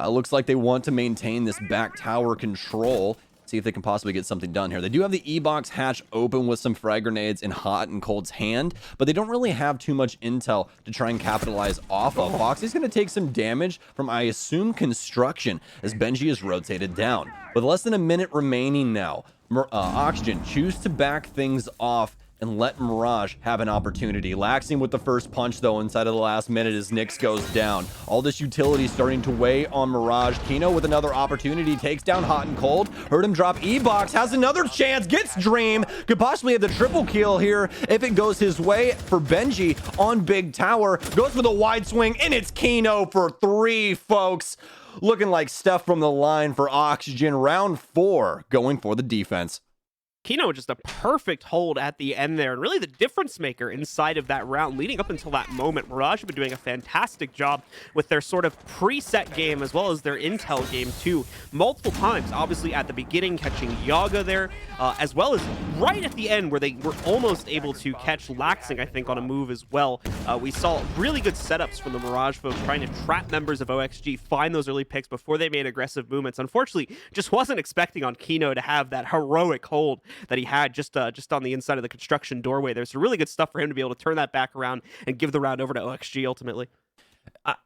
S11: Looks like they want to maintain this back tower control. See if they can possibly get something done here. They do have the E-Box hatch open with some frag grenades in Hot and Cold's hand, but they don't really have too much intel to try and capitalize off of. Foxy's going to take some damage from, I assume, construction as Benji is rotated down. With less than a minute remaining now, Oxygen choose to back things off and let Mirage have an opportunity. Laxing with the first punch, though, inside of the last minute as Nyx goes down. All this utility starting to weigh on Mirage. Kino with another opportunity, takes down Hot and Cold. Heard him drop E-Box, has another chance, gets Dream. Could possibly have the triple kill here if it goes his way for Benji on Big Tower. Goes for the wide swing, and it's Kino for 3, folks. Looking like stuff from the line for Oxygen. Round 4 going for the defense.
S10: Kino just a perfect hold at the end there, and really the difference maker inside of that round leading up until that moment. Mirage have been doing a fantastic job with their sort of preset game as well as their intel game too. Multiple times, obviously at the beginning, catching Yaga there, as well as right at the end where they were almost able to catch Laxing, I think, on a move as well. We saw really good setups from the Mirage folks trying to trap members of OXG, find those early picks before they made aggressive movements. Unfortunately, just wasn't expecting on Kino to have that heroic hold that he had just on the inside of the construction doorway. There's some really good stuff for him to be able to turn that back around and give the round over to OXG ultimately.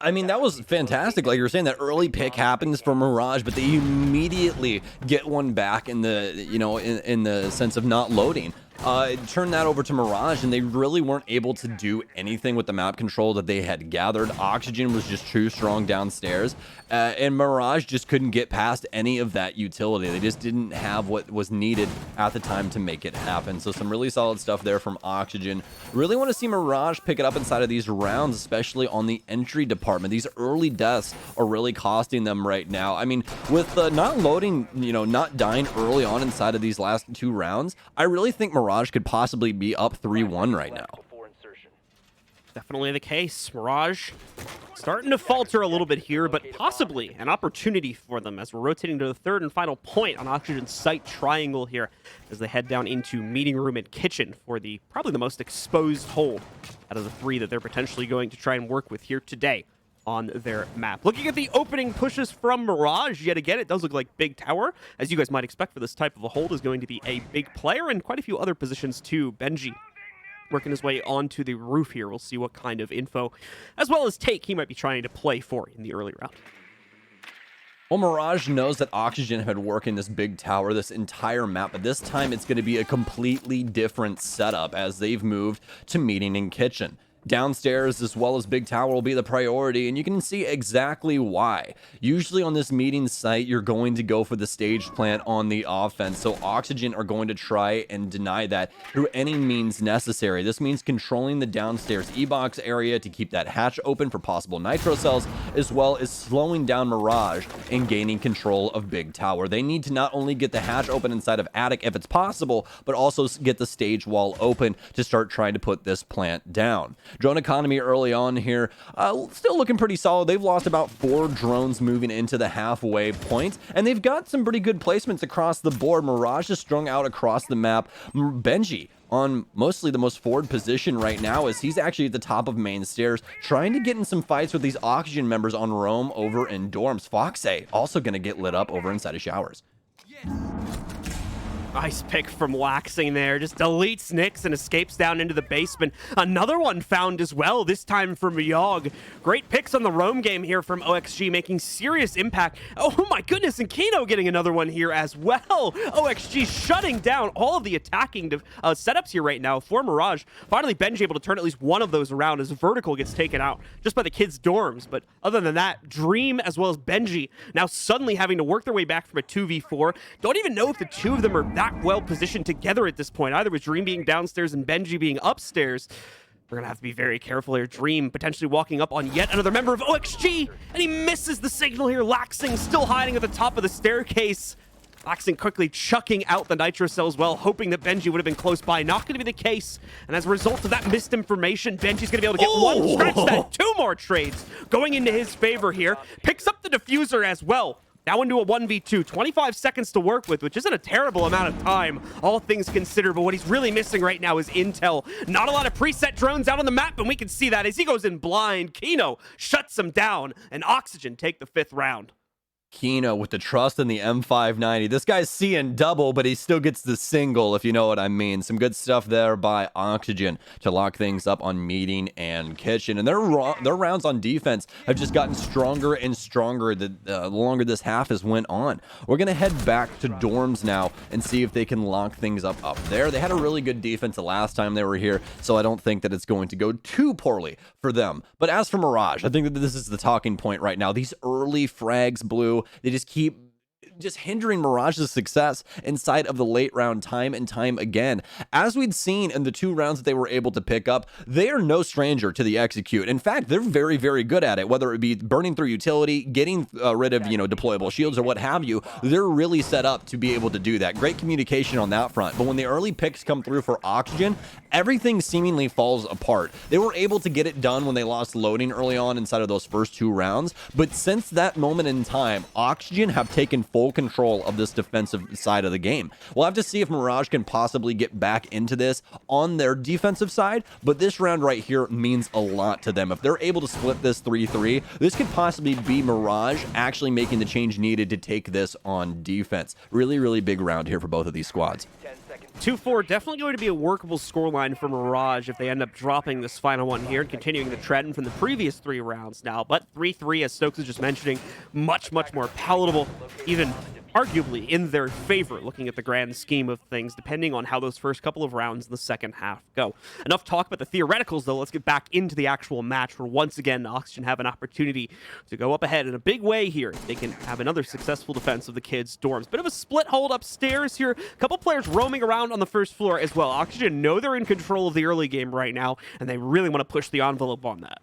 S11: I mean, that was fantastic. Like you were saying, that early pick happens for Mirage, but they immediately get one back in the, you know, in the sense of not loading. Turn that over to Mirage, and they really weren't able to do anything with the map control that they had gathered. Oxygen was just too strong downstairs, and Mirage just couldn't get past any of that utility. They just didn't have what was needed at the time to make it happen. So some really solid stuff there from Oxygen. Really want to see Mirage pick it up inside of these rounds, especially on the entry department. These early deaths are really costing them right now. I mean, with not loading, you know, not dying early on inside of these last 2 rounds, I really think Mirage could possibly be up 3-1 right now.
S10: Definitely the case. Mirage starting to falter a little bit here, but possibly an opportunity for them as we're rotating to the third and final point on Oxygen's site triangle here as they head down into meeting room and kitchen for the probably the most exposed hold out of the 3 that they're potentially going to try and work with here today on their map. Looking at the opening pushes from Mirage, yet again, it does look like Big Tower, as you guys might expect for this type of a hold, is going to be a big player and quite a few other positions too. Benji working his way onto the roof here. We'll see what kind of info, as well as take, he might be trying to play for in the early round.
S11: Well, Mirage knows that Oxygen have been working this Big Tower, this entire map, but this time it's going to be a completely different setup as they've moved to meeting in kitchen. Downstairs as well as Big Tower will be the priority, and you can see exactly why. Usually on this meeting site, you're going to go for the stage plant on the offense, so Oxygen are going to try and deny that through any means necessary. This means controlling the downstairs E-Box area to keep that hatch open for possible nitro cells, as well as slowing down Mirage and gaining control of Big Tower. They need to not only get the hatch open inside of Attic if it's possible, but also get the stage wall open to start trying to put this plant down. Drone economy early on here, still looking pretty solid. They've lost about 4 drones moving into the halfway point, and they've got some pretty good placements across the board. Mirage is strung out across the map. Benji on mostly the most forward position right now as he's actually at the top of main stairs, trying to get in some fights with these Oxygen members on Rome over in dorms. Foxay also going to get lit up over inside of showers.
S10: Nice pick from Laxing there. Just deletes Nyx and escapes down into the basement. Another one found as well, this time from Yogg. Great picks on the roam game here from OXG, making serious impact. Oh my goodness, and Kino getting another one here as well. OXG shutting down all of the attacking setups here right now for Mirage. Finally, Benji able to turn at least one of those around as Vertical gets taken out just by the kids' dorms. But other than that, Dream as well as Benji now suddenly having to work their way back from a 2v4. Don't even know if the 2 of them are that well positioned together at this point, either with Dream being downstairs and Benji being upstairs. We're gonna have to be very careful here. Dream potentially walking up on yet another member of OXG, and he misses the signal here. Laxing still hiding at the top of the staircase. Laxing quickly chucking out the nitro cell as well, hoping that Benji would have been close by. Not going to be the case. And as a result of that missed information, Benji's going to be able to get one scratch, that 2 more trades going into his favor here. Picks up the diffuser as well. Now into a 1v2, 25 seconds to work with, which isn't a terrible amount of time, all things considered. But what he's really missing right now is intel. Not a lot of preset drones out on the map, and we can see that as he goes in blind. Kino shuts him down, and Oxygen take the 5th round.
S11: Kino with the trust in the M590. This guy's seeing double, but he still gets the single, if you know what I mean. Some good stuff there by Oxygen to lock things up on Meeting and Kitchen. And their rounds on defense have just gotten stronger and stronger the longer this half has went on. We're going to head back to dorms now and see if they can lock things up there. They had a really good defense the last time they were here, so I don't think that it's going to go too poorly for them. But as for Mirage, I think that this is the talking point right now. These early frags blue, they just keep hindering Mirage's success inside of the late round time and time again. As we'd seen in the 2 rounds that they were able to pick up, they are no stranger to the execute. In fact, they're very, very good at it, whether it be burning through utility, getting rid of, deployable shields or what have you. They're really set up to be able to do that. Great communication on that front. But when the early picks come through for Oxygen, everything seemingly falls apart. They were able to get it done when they lost loading early on inside of those first 2 rounds. But since that moment in time, Oxygen have taken full control of this defensive side of the game. We'll have to see if Mirage can possibly get back into this on their defensive side, but this round right here means a lot to them. If they're able to split this 3-3, this could possibly be Mirage actually making the change needed to take this on defense. Really, really big round here for both of these squads.
S10: 2-4, definitely going to be a workable scoreline for Mirage if they end up dropping this final one here and continuing the trend from the previous 3 rounds now. But 3-3, as Stokes was just mentioning, much, much more palatable, even arguably in their favor, looking at the grand scheme of things, depending on how those first couple of rounds in the second half go. Enough talk about the theoreticals, though. Let's get back into the actual match, where once again, Oxygen have an opportunity to go up ahead in a big way here. They can have another successful defense of the kids' dorms. Bit of a split hold upstairs here. A couple players roaming around on the first floor as well. Oxygen know they're in control of the early game right now, and they really want to push the envelope on that.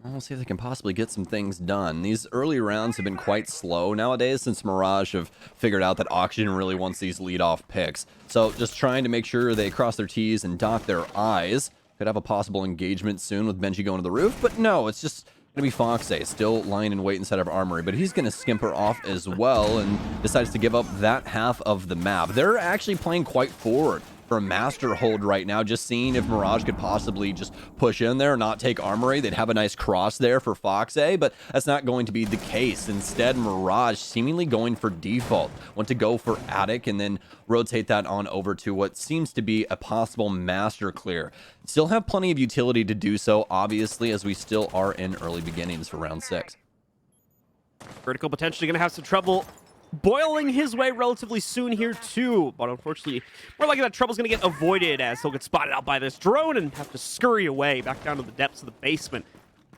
S11: We'll see if they can possibly get some things done. These early rounds have been quite slow nowadays since Mirage have figured out that Oxygen really wants these lead-off picks. So just trying to make sure they cross their T's and dot their I's. Could have a possible engagement soon with Benji going to the roof, but no, it's just going to be Foxay still lying in wait inside of Armory, but he's going to skimper off as well and decides to give up that half of the map. They're actually playing quite forward for a master hold right now, just seeing if Mirage could possibly just push in there and not take Armory. They'd have a nice cross there for Foxay, but that's not going to be the case. Instead, Mirage seemingly going for default. Want to go for Attic and then rotate that on over to what seems to be a possible master clear. Still have plenty of utility to do so, obviously, as we still are in early beginnings for round 6.
S10: Vertical potentially going to have some trouble boiling his way relatively soon here too, but unfortunately more likely that trouble's going to get avoided as he'll get spotted out by this drone and have to scurry away back down to the depths of the basement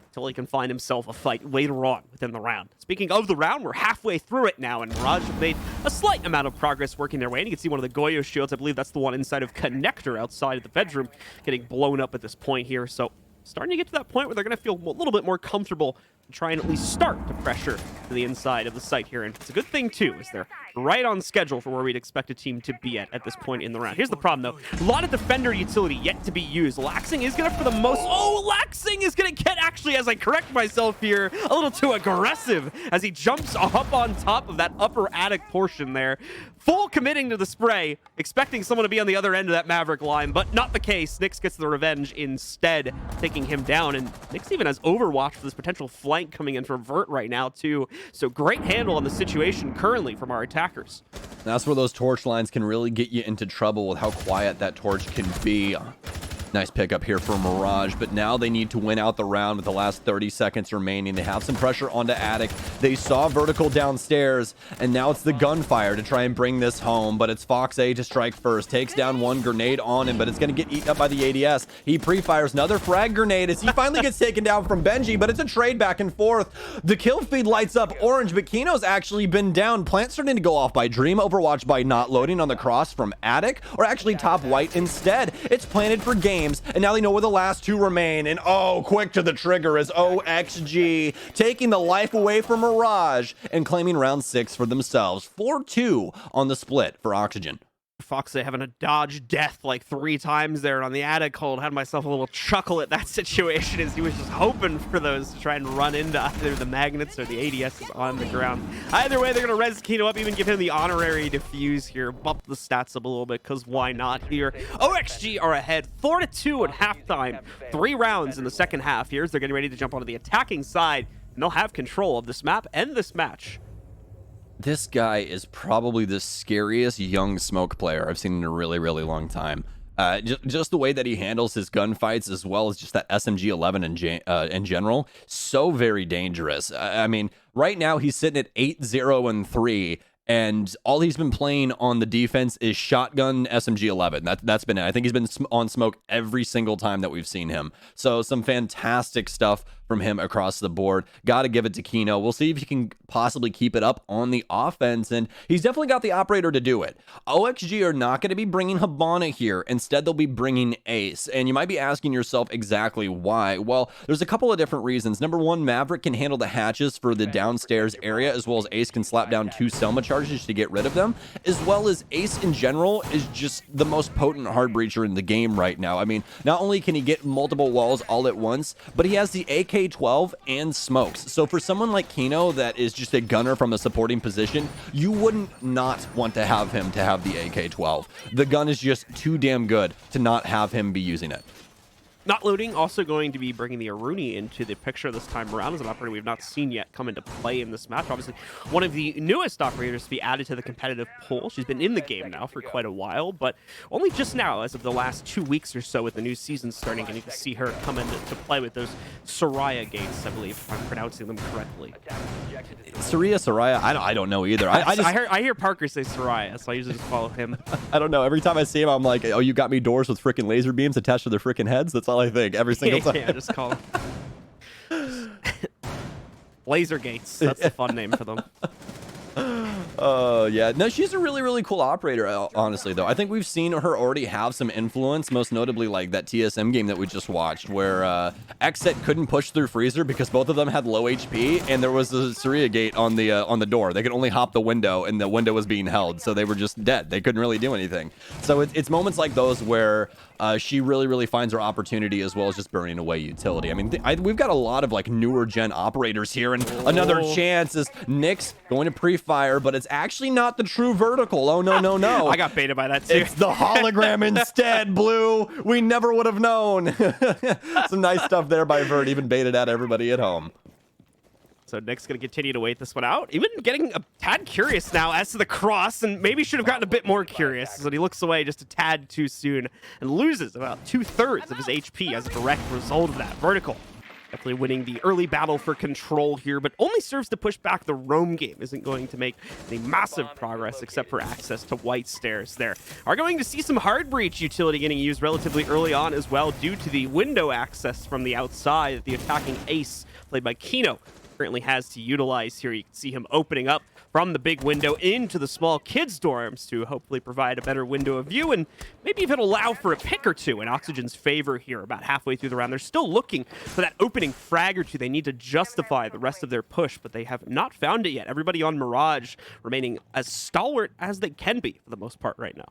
S10: until he can find himself a fight later on within the round. Speaking of the round, we're halfway through it now, and Mirage have made a slight amount of progress working their way, and you can see one of the Goyo shields, I believe that's the one inside of Connector outside of the bedroom, getting blown up at this point here. So starting to get to that point where they're going to feel a little bit more comfortable and try and at least start to pressure to the inside of the site here. And it's a good thing, too, is they're right on schedule for where we'd expect a team to be at this point in the round. Here's the problem, though. A lot of Defender utility yet to be used. Laxing is going to, for the most... Oh, Laxing is going to get, actually, as I correct myself here, a little too aggressive as he jumps up on top of that upper attic portion there. Full committing to the spray, expecting someone to be on the other end of that Maverick line, but not the case. Nyx gets the revenge instead, taking him down, and Nyx even has Overwatch for this potential flank coming in from Vert right now, too. So great handle on the situation currently from our attackers.
S11: That's where those torch lines can really get you into trouble with how quiet that torch can be. Nice pickup here for Mirage, but now they need to win out the round with the last 30 seconds remaining. They have some pressure onto Attic. They saw Vertical downstairs, and now it's the gunfire to try and bring this home, but it's Foxay to strike first. Takes down one grenade on him, but it's going to get eaten up by the ADS. He pre-fires another frag grenade as he finally gets taken down from Benji, but it's a trade back and forth. The kill feed lights up orange, but Kino's actually been down. Plant starting to go off by Dream. Overwatch by not loading on the cross from Attic, or actually top white instead. It's planted for game. And now they know where the last 2 remain. And oh, quick to the trigger is OXG, taking the life away from Mirage and claiming round 6 for themselves. 4-2 on the split for Oxygen.
S10: Foxy having to dodge death like 3 times there. And on the attic hold, had myself a little chuckle at that situation as he was just hoping for those to try and run into either the magnets or the ADSs on the ground. Either way, they're going to res Kino up, even give him the honorary defuse here, bump the stats up a little bit, because why not here? OXG are ahead 4-2 at halftime. 3 rounds in the second half here as they're getting ready to jump onto the attacking side, and they'll have control of this map and this match.
S11: This guy is probably the scariest young smoke player I've seen in a really, really long time. Just the way that he handles his gunfights, as well as just that SMG-11 in general, so very dangerous. I mean, right now he's sitting at 8-0-3, and all he's been playing on the defense is shotgun SMG-11. That's been it. I think he's been on smoke every single time that we've seen him. So some fantastic stuff from him across the board. Got to give it to Kino. We'll see if he can possibly keep it up on the offense, and he's definitely got the operator to do it. OXG are not going to be bringing Habana here. Instead, they'll be bringing Ace, and you might be asking yourself exactly why. Well, there's a couple of different reasons. Number one, Maverick can handle the hatches for the downstairs area, as well as Ace can slap down 2 Selma charges to get rid of them, as well as Ace in general is just the most potent hard breacher in the game right now. I mean, not only can he get multiple walls all at once, but he has the AK-12 and smokes. So for someone like Kino that is just a gunner from a supporting position, you wouldn't not want to have him to have the AK-12. The gun is just too damn good to not have him be using it.
S10: Not loading, also going to be bringing the Aruni into the picture this time around as an operator we've not seen yet come into play in this match. Obviously, one of the newest operators to be added to the competitive pool. She's been in the game now for quite a while, but only just now, as of the last 2 weeks or so with the new season starting, and you can see her come into play with those Soraya gates, I believe, if I'm pronouncing them correctly.
S11: Soraya? I don't know either.
S10: I hear Parker say Soraya, so I usually just follow him.
S11: I don't know. Every time I see him, I'm like, oh, you got me doors with freaking laser beams attached to their freaking heads? That's all I think every single time.
S10: Yeah, just call them laser gates. That's the fun name for them.
S11: Yeah. No, she's a really, really cool operator, honestly, though. I think we've seen her already have some influence, most notably like that TSM game that we just watched, where Xset couldn't push through Freezer because both of them had low HP, and there was a Surya gate on the door. They could only hop the window, and the window was being held, so they were just dead. They couldn't really do anything. So it's moments like those where she really, really finds her opportunity, as well as just burning away utility. I mean, we've got a lot of like newer gen operators here, and another chance is Nyx going to pre-fire, but it's actually not the true vertical. Oh, no.
S10: I got baited by that too.
S11: It's the hologram instead, Blue. We never would have known. Some nice stuff there by Vert, even baited at everybody at home.
S10: So Nick's going to continue to wait this one out. Even getting a tad curious now as to the cross, and maybe should have gotten a bit more curious, so he looks away just a tad too soon and loses about 2/3 of his HP as a direct result of that vertical. Definitely winning the early battle for control here, but only serves to push back the roam game. Isn't going to make any massive progress except for access to white stairs there. Are going to see some hard breach utility getting used relatively early on as well due to the window access from the outside that the attacking Ace, played by Kino, currently has to utilize here. You can see him opening up from the big window into the small kids' dorms to hopefully provide a better window of view and maybe even allow for a pick or two in Oxygen's favor here about halfway through the round. They're still looking for that opening frag or two. They need to justify the rest of their push, but they have not found it yet. Everybody on Mirage remaining as stalwart as they can be for the most part right now.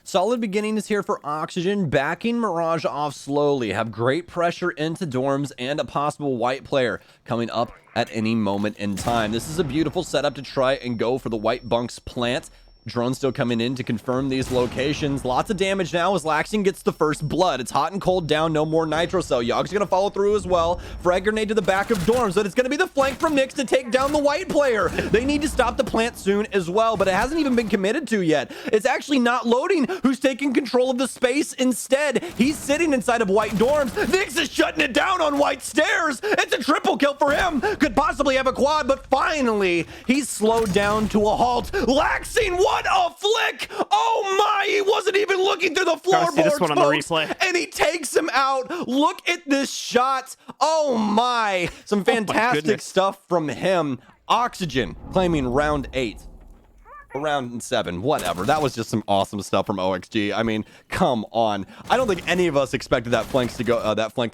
S11: Solid beginnings here for Oxygen, backing Mirage off slowly, have great pressure into dorms and a possible white player coming up at any moment in time. This is a beautiful setup to try and go for the white bunks plant. Drone still coming in to confirm these locations. Lots of damage now as Laxing gets the first blood. It's hot and cold down, no more nitro cell. Yogg's gonna follow through as well. Frag grenade to the back of dorms, but it's gonna be the flank from Nyx to take down the white player. They need to stop the plant soon as well, but it hasn't even been committed to yet. It's actually not loading who's taking control of the space instead. He's sitting inside of white dorms. Nyx is shutting it down on white stairs. It's a triple kill for him. Could possibly have a quad, but finally he's slowed down to a halt. Laxing, what a flick! Oh my, he wasn't even looking through the floorboards,
S10: this one on the
S11: folks,
S10: replay.
S11: and he takes him out. Look at this shot. Oh my, some fantastic stuff from him. Oxygen claiming round 8. Round 7, whatever. That was just some awesome stuff from OXG. I mean, come on. I don't think any of us expected that flank to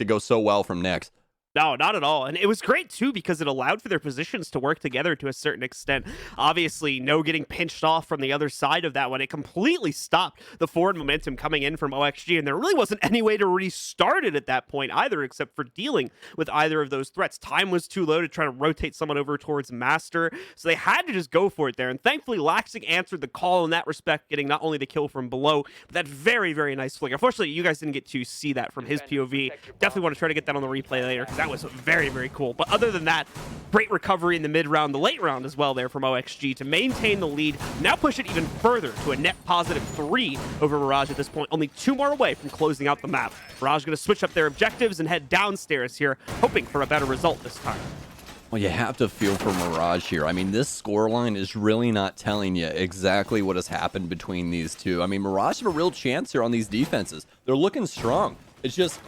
S11: go so well from Nyx.
S10: No, not at all. And it was great, too, because it allowed for their positions to work together to a certain extent. Obviously, no getting pinched off from the other side of that one. It completely stopped the forward momentum coming in from OXG, and there really wasn't any way to restart it at that point either, except for dealing with either of those threats. Time was too low to try to rotate someone over towards Master, so they had to just go for it there. And thankfully, Laxing answered the call in that respect, getting not only the kill from below, but that very, very nice flick. Unfortunately, you guys didn't get to see that from his POV. Definitely want to try to get that on the replay later, because that was very, very cool. But other than that, great recovery in the mid round, the late round as well there from OXG to maintain the lead. Now push it even further to a net positive 3 over Mirage at this point. Only 2 more away from closing out the map. Mirage going to switch up their objectives and head downstairs here, hoping for a better result this time.
S11: Well, you have to feel for Mirage here. I mean, this scoreline is really not telling you exactly what has happened between these two. I mean, Mirage have a real chance here on these defenses. They're looking strong. It's just,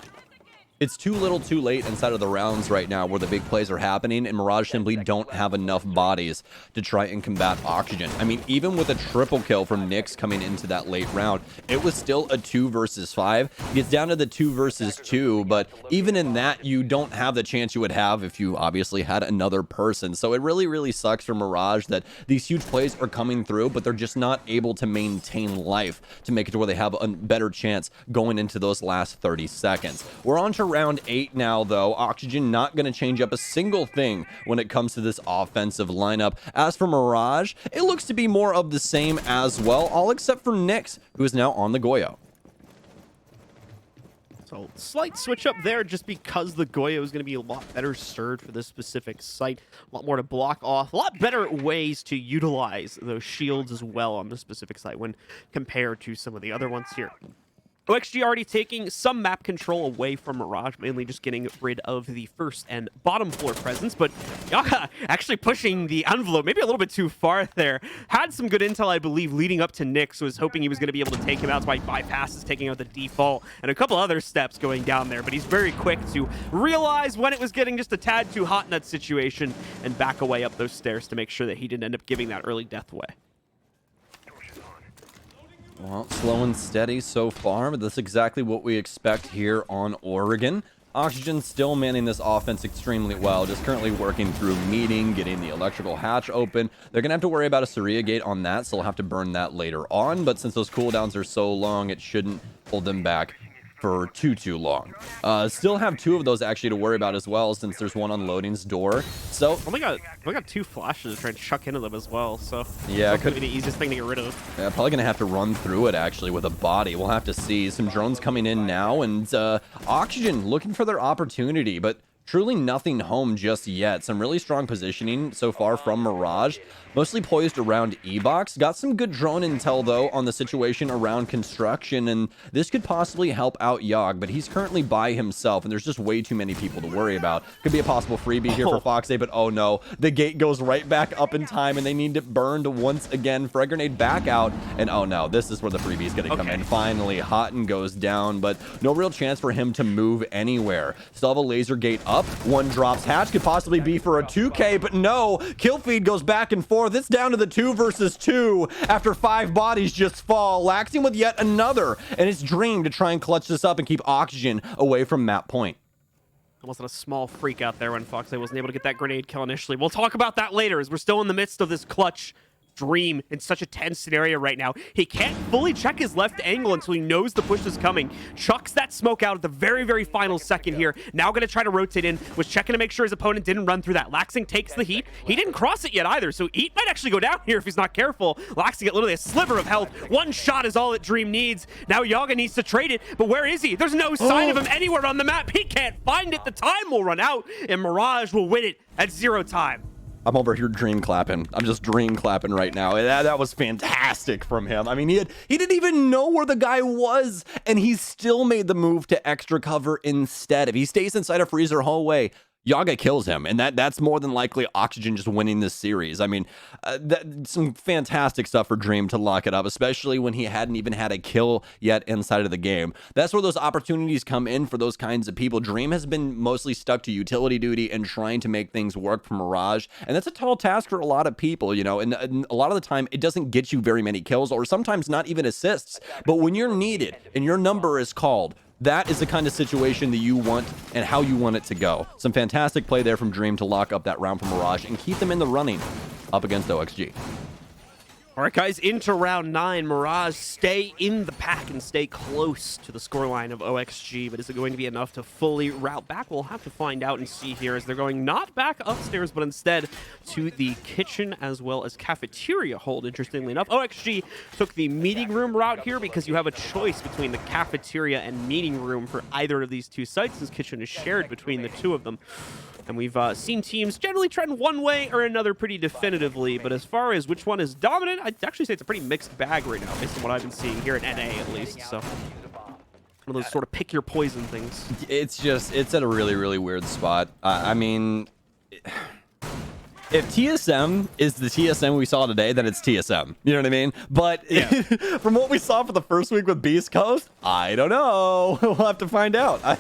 S11: it's too little too late inside of the rounds right now where the big plays are happening, and Mirage simply don't have enough bodies to try and combat Oxygen. I mean, even with a triple kill from Nyx coming into that late round, it was still a 2 versus 5. It gets down to the 2 versus 2, but even in that, you don't have the chance you would have if you obviously had another person. So it really, really sucks for Mirage that these huge plays are coming through, but they're just not able to maintain life to make it to where they have a better chance going into those last 30 seconds. We're on to round 8 now, though. Oxygen not going to change up a single thing when it comes to this offensive lineup. As for Mirage, it looks to be more of the same as well, all except for Nyx, who is now on the Goyo.
S10: So slight switch up there just because the Goyo is going to be a lot better served for this specific site. A lot more to block off. A lot better ways to utilize those shields as well on this specific site when compared to some of the other ones here. OXG already taking some map control away from Mirage, mainly just getting rid of the first and bottom floor presence, but Yaga actually pushing the envelope maybe a little bit too far there. Had some good intel, I believe, leading up to Nyx, was hoping he was going to be able to take him out. That's why he bypasses taking out the default and a couple other steps going down there, but he's very quick to realize when it was getting just a tad too hot in that situation and back away up those stairs to make sure that he didn't end up giving that early death away.
S11: Well, slow and steady so far, but that's exactly what we expect here on Oregon. Oxygen still manning this offense extremely well, just currently working through meeting, getting the electrical hatch open. They're going to have to worry about a Saria gate on that, so they'll have to burn that later on, but since those cooldowns are so long, it shouldn't hold them back for too long. Still have 2 of those actually to worry about as well, since there's one on Loading's door. So
S10: only got 2 flashes to try and chuck into them as well. So
S11: yeah,
S10: could be the easiest thing to get rid of.
S11: Yeah, probably gonna have to run through it actually with a body. We'll have to see. Some drones coming in now, and Oxygen looking for their opportunity, but truly nothing home just yet. Some really strong positioning so far from Mirage, mostly poised around E-Box. Got some good drone intel, though, on the situation around construction, and this could possibly help out Yogg, but he's currently by himself, and there's just way too many people to worry about. Could be a possible freebie here for Foxay, but oh no, the gate goes right back up in time, and they need it burned once again. Frag grenade back out, and oh no, this is where the freebie is going to come in. Finally, Houghton goes down, but no real chance for him to move anywhere. Still have a laser gate up. One drops hatch, could possibly be for a 2K, but no, kill feed goes back and forth. It's down to the 2 versus 2 after 5 bodies just fall. Laxing with yet another, and it's Dream to try and clutch this up and keep Oxygen away from map point.
S10: Almost a small freak out there when Foxay wasn't able to get that grenade kill initially. We'll talk about that later as we're still in the midst of this clutch. Dream in such a tense scenario right now. He can't fully check his left angle until he knows the push is coming. Chucks that smoke out at the very, very final second here. Now going to try to rotate in. Was checking to make sure his opponent didn't run through that. Laxing takes the heat. He didn't cross it yet either, so Eat might actually go down here if he's not careful. Laxing get literally a sliver of health. One shot is all that Dream needs. Now Yaga needs to trade it, but where is he? There's no sign of him anywhere on the map. He can't find it. The time will run out, and Mirage will win it at 0 time.
S11: I'm over here dream clapping. I'm just dream clapping right now. That was fantastic from him. I mean, he didn't even know where the guy was, and he still made the move to extra cover instead. If he stays inside a freezer hallway, Yaga kills him, and that's more than likely Oxygen just winning this series. I mean, some fantastic stuff for Dream to lock it up, especially when he hadn't even had a kill yet inside of the game. That's where those opportunities come in for those kinds of people. Dream has been mostly stuck to utility duty and trying to make things work for Mirage, and that's a tall task for a lot of people, you know, and a lot of the time it doesn't get you very many kills or sometimes not even assists, but when you're needed and your number is called, that is the kind of situation that you want and how you want it to go. Some fantastic play there from Dream to lock up that round for Mirage and keep them in the running up against OXG.
S10: All right, guys, into round 9. Mirage stay in the pack and stay close to the scoreline of OXG, but is it going to be enough to fully route back? We'll have to find out and see here as they're going not back upstairs, but instead to the kitchen as well as cafeteria hold, interestingly enough. OXG took the meeting room route here because you have a choice between the cafeteria and meeting room for either of these two sites, as kitchen is shared between the two of them. And we've seen teams generally trend one way or another pretty definitively, but as far as which one is dominant, I'd actually say it's a pretty mixed bag right now, based on what I've been seeing here at NA at least. So one of those sort of pick your poison things.
S11: It's at a really, really weird spot. I mean, if TSM is the TSM we saw today, then it's TSM. You know what I mean? But yeah. From what we saw for the first week with Beast Coast, I don't know. We'll have to find out. I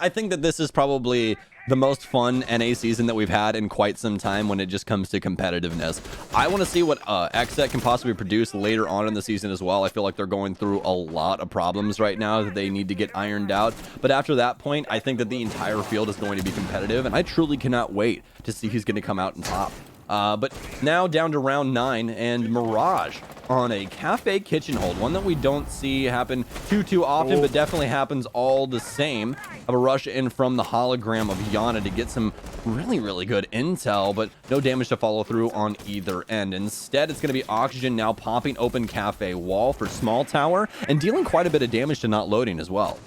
S11: think that this is probably the most fun NA season that we've had in quite some time when it just comes to competitiveness. I want to see what XSET can possibly produce later on in the season as well. I feel like they're going through a lot of problems right now that they need to get ironed out. But after that point, I think that the entire field is going to be competitive, and I truly cannot wait to see who's going to come out on top. But now down to round 9, and Mirage on a cafe kitchen hold, one that we don't see happen too often, but definitely happens all the same. Have a rush in from the hologram of Yana to get some really, really good intel, but no damage to follow through on either end. Instead, it's going to be Oxygen now popping open cafe wall for small tower and dealing quite a bit of damage to not loading as well.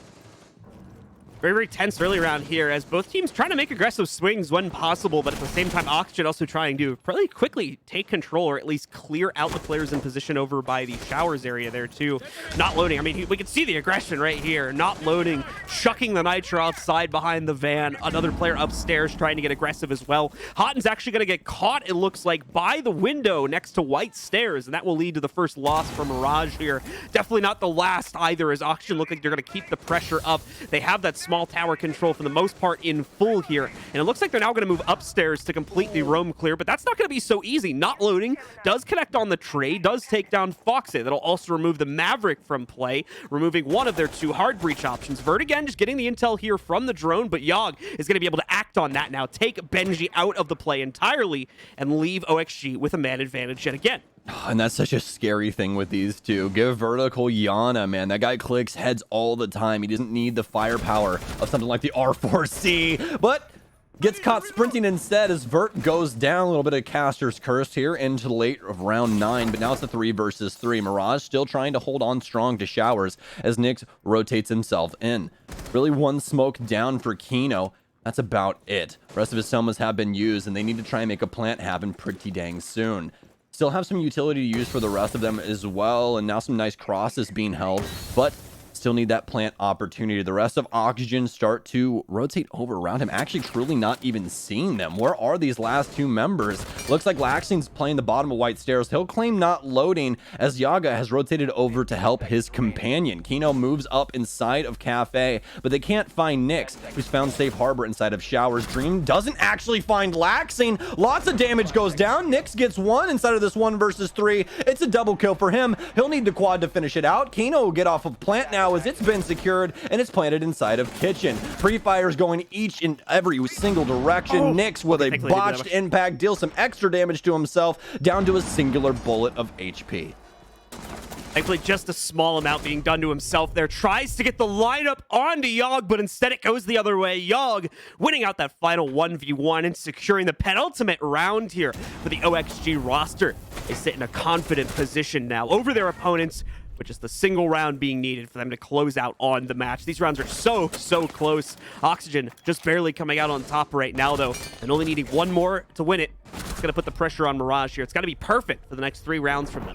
S10: Very, very tense early round here as both teams trying to make aggressive swings when possible, but at the same time, Oxygen also trying to pretty quickly take control or at least clear out the players in position over by the showers area there too. Not loading. I mean, we can see the aggression right here. Not loading, chucking the Nitro outside behind the van. Another player upstairs trying to get aggressive as well. Hotten's actually going to get caught, it looks like, by the window next to White Stairs, and that will lead to the first loss for Mirage here. Definitely not the last either, as Oxygen look like they're going to keep the pressure up. They have that small tower control for the most part in full here, and it looks like they're now going to move upstairs to completely roam clear, but that's not going to be so easy. Not loading, does connect on the trade, does take down Foxy. That'll also remove the Maverick from play, removing one of their two hard breach options. Vert again just getting the intel here from the drone, but Yogg is going to be able to act on that now, take Benji out of the play entirely, and leave OXG with a man advantage yet again.
S11: And that's such a scary thing with these two. Give vertical Yana, man. That guy clicks heads all the time. He doesn't need the firepower of something like the R4C, but gets caught sprinting instead as Vert goes down. A little bit of Caster's Curse here into the late of round 9, but now it's a 3 versus 3. Mirage still trying to hold on strong to Showers as Nyx rotates himself in. Really one smoke down for Kino. That's about it. The rest of his Selmas have been used, and they need to try and make a plant happen pretty dang soon. Still have some utility to use for the rest of them as well, and now some nice crosses being held, but still need that plant opportunity. The rest of Oxygen start to rotate over around him, actually truly not even seeing them. Where are these last two members? Looks like Laxing's playing the bottom of White Stairs. He'll claim not loading as Yaga has rotated over to help his companion. Kino moves up inside of Cafe, but they can't find Nyx, who's found safe harbor inside of Showers. Dream doesn't actually find Laxing. Lots of damage goes down. Nyx gets one inside of this 1 versus 3. It's a double kill for him. He'll need the quad to finish it out. Kino will get off of plant now as it's been secured and it's planted inside of kitchen. Pre-fires going each in every single direction. Nyx with a botched impact deals some extra damage to himself down to a singular bullet of HP.
S10: Thankfully, just a small amount being done to himself there. Tries to get the lineup onto Yogg, but instead it goes the other way. Yogg winning out that final 1v1 and securing the penultimate round here for the OXG roster. They sit in a confident position now over their opponents, with just the single round being needed for them to close out on the match. These rounds are so close. Oxygen just barely coming out on top right now, though, and only needing one more to win it. It's going to put the pressure on Mirage here. It's got to be perfect for the next 3 rounds from them.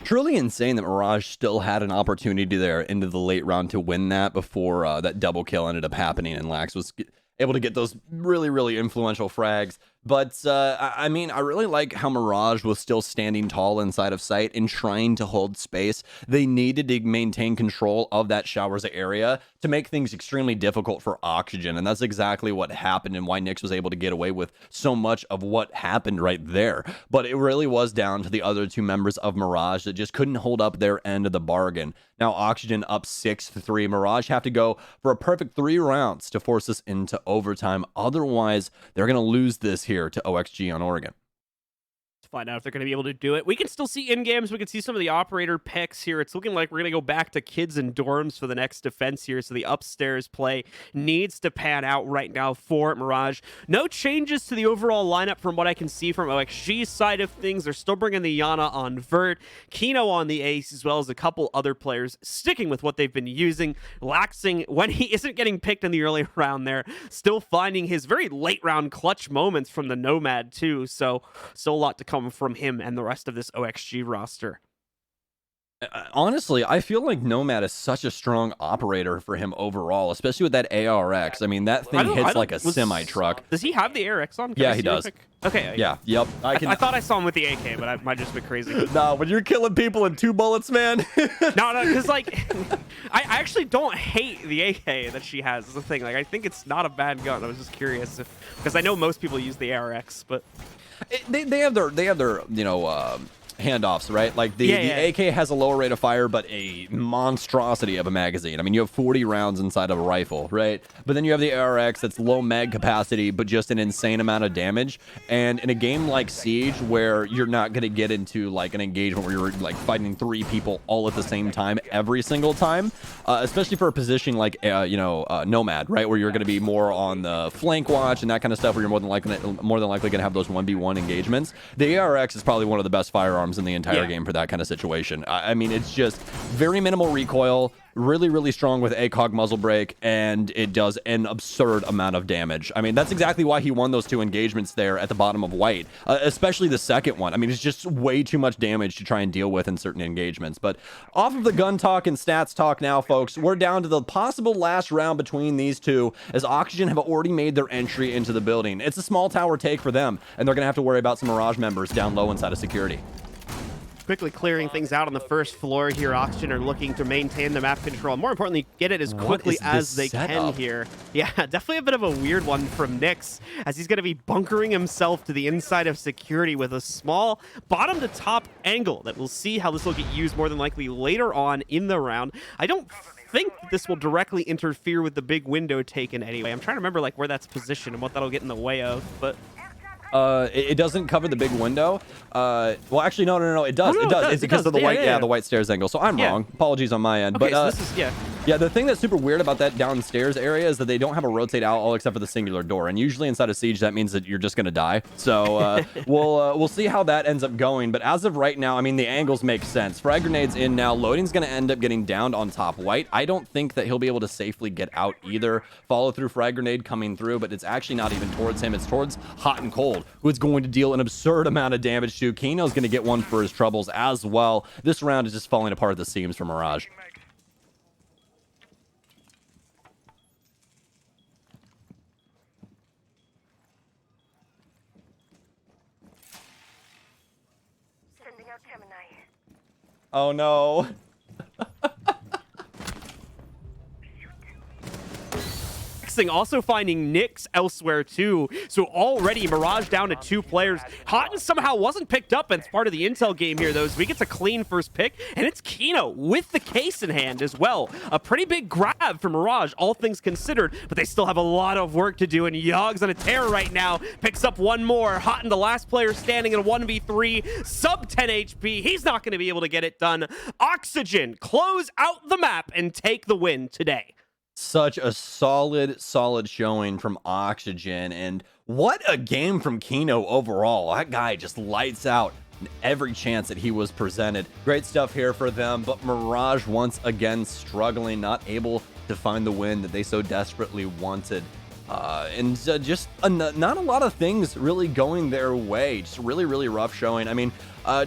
S11: Truly insane that Mirage still had an opportunity there into the late round to win that before that double kill ended up happening, and Lax was able to get those really, really influential frags But I mean, I really like how Mirage was still standing tall inside of sight and trying to hold space. They needed to maintain control of that showers area to make things extremely difficult for Oxygen, and that's exactly what happened and why Nyx was able to get away with so much of what happened right there. But it really was down to the other two members of Mirage that just couldn't hold up their end of the bargain. Now Oxygen up 6-3. Mirage have to go for a perfect 3 rounds to force us into overtime. Otherwise, they're going to lose this here to OXG on Oregon.
S10: Find out if they're going to be able to do it. We can still see in-games. We can see some of the operator picks here. It's looking like we're going to go back to kids and dorms for the next defense here, so the upstairs play needs to pan out right now for Mirage. No changes to the overall lineup from what I can see from OXG's side of things. They're still bringing the Yana on Vert, Kino on the Ace, as well as a couple other players sticking with what they've been using. Laxing, when he isn't getting picked in the early round there, still finding his very late round clutch moments from the Nomad too, so still a lot to come from him and the rest of this OXG roster.
S11: Honestly, I feel like Nomad is such a strong operator for him overall, especially with that ARX. I mean, that thing hits like a semi-truck.
S10: Does he have the ARX on?
S11: Yeah, he does.
S10: Okay.
S11: Yeah, yep.
S10: I thought I saw him with the AK, but I might just be crazy.
S11: No, when you're killing people in 2 bullets, man.
S10: No, because like, I actually don't hate the AK that she has. Is the thing. Like, I think it's not a bad gun. I was just curious because I know most people use the ARX, but
S11: they have their you know handoffs, right? Like the AK has a lower rate of fire, but a monstrosity of a magazine. I mean, you have 40 rounds inside of a rifle, right? But then you have the ARX that's low mag capacity, but just an insane amount of damage. And in a game like Siege, where you're not going to get into like an engagement where you're like fighting 3 people all at the same time every single time, especially for a position like Nomad, right, where you're going to be more on the flank watch and that kind of stuff, where you're more than likely going to have those 1v1 engagements. The ARX is probably one of the best firearms in the entire game for that kind of situation. I mean, it's just very minimal recoil, really strong with ACOG muzzle brake, and it does an absurd amount of damage. I mean, that's exactly why he won those 2 engagements there at the bottom of white, especially the second one. I mean, it's just way too much damage to try and deal with in certain engagements. But off of the gun talk and stats talk now, folks, we're down to the possible last round between these two, as Oxygen have already made their entry into the building. It's a small tower take for them, and they're going to have to worry about some Mirage members down low inside of security.
S10: quickly clearing things out on the first floor here. Oxygen are looking to maintain the map control. More importantly, get it as quickly as they can here. Yeah, definitely a bit of a weird one from Nyx, as he's going to be bunkering himself to the inside of security with a small bottom to top angle that we'll see how this will get used more than likely later on in the round. I don't think this will directly interfere with the big window taken anyway. I'm trying to remember like where that's positioned and what that'll get in the way of, but
S11: it doesn't cover the big window. Well, actually, no, it does. It does. It's because of the white, the white stairs angle. So I'm wrong. Apologies on my end.
S10: Okay,
S11: but
S10: so this is,
S11: yeah, the thing that's super weird about that downstairs area is that they don't have a rotate out all except for the singular door. And usually inside of Siege, that means that you're just gonna die. So we'll see how that ends up going. But as of right now, I mean, the angles make sense. Frag grenade's in now. Loading's gonna end up getting downed on top white. I don't think that he'll be able to safely get out either. Follow through frag grenade coming through, but it's actually not even towards him. It's towards Hot and Cold, who is going to deal an absurd amount of damage to. Kino's going to get one for his troubles as well. This round is just falling apart at the seams for Mirage. Oh no.
S10: Also finding Nyx elsewhere too. So already Mirage down to 2 players. Houghton somehow wasn't picked up as part of the intel game here though, so he gets a clean first pick, and it's Kino with the case in hand as well. A pretty big grab for Mirage, all things considered, but they still have a lot of work to do, and Yogg's on a tear right now. Picks up one more. Houghton, the last player standing in a 1v3, sub 10 HP. He's not going to be able to get it done. Oxygen close out the map and take the win today.
S11: Such a solid showing from Oxygen, and what a game from Kino overall. That guy just lights out every chance that he was presented. Great stuff here for them, but Mirage once again struggling, not able to find the win that they so desperately wanted. Just not a lot of things really going their way. Just really rough showing. I mean,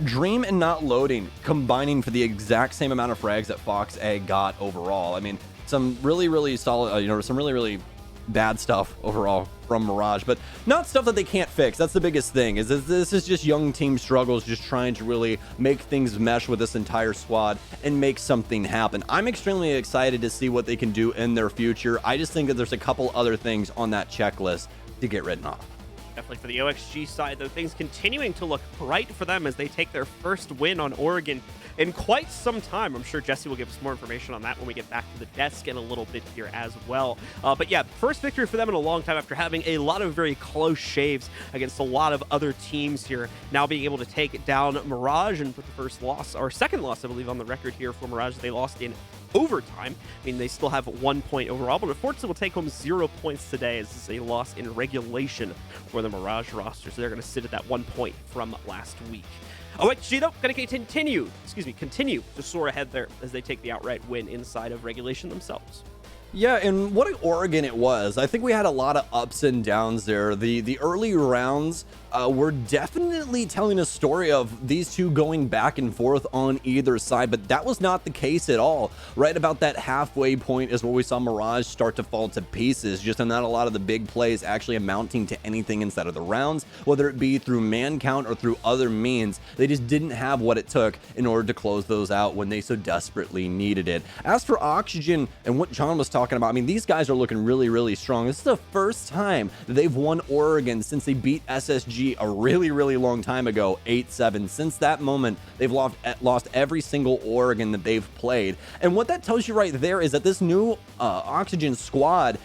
S11: Dream and not loading combining for the exact same amount of frags that Fox A got overall. I mean, some really solid, some really bad stuff overall from Mirage, but not stuff that they can't fix. That's the biggest thing, is this is just young team struggles, just trying to really make things mesh with this entire squad and make something happen. I'm extremely excited to see what they can do in their future. I just think that there's a couple other things on that checklist to get written off.
S10: Definitely for the OXG side, though, things continuing to look bright for them as they take their first win on Oregon in quite some time. I'm sure Jesse will give us more information on that when we get back to the desk in a little bit here as well. But yeah, first victory for them in a long time after having a lot of very close shaves against a lot of other teams here. Now being able to take down Mirage and put the first loss, or second loss, I believe, on the record here for Mirage. They lost in overtime. I mean, they still have 1 point overall, but unfortunately will take home 0 points today as this is a loss in regulation for the Mirage roster. So they're going to sit at that 1 point from last week. OXG, though, going to continue to soar ahead there as they take the outright win inside of regulation themselves.
S11: Yeah, and what an Oregon it was. I think we had a lot of ups and downs there. The early rounds were definitely telling a story of these two going back and forth on either side, but that was not the case at all. Right about that halfway point is where we saw Mirage start to fall to pieces, just in not a lot of the big plays actually amounting to anything inside of the rounds, whether it be through man count or through other means. They just didn't have what it took in order to close those out when they so desperately needed it. As for Oxygen and what John was talking about, I mean, these guys are looking really, really strong. This is the first time that they've won Oregon since they beat SSG a really, really long time ago, 8-7. Since that moment, they've lost every single Oregon that they've played. And what that tells you right there is that this new Oxygen squad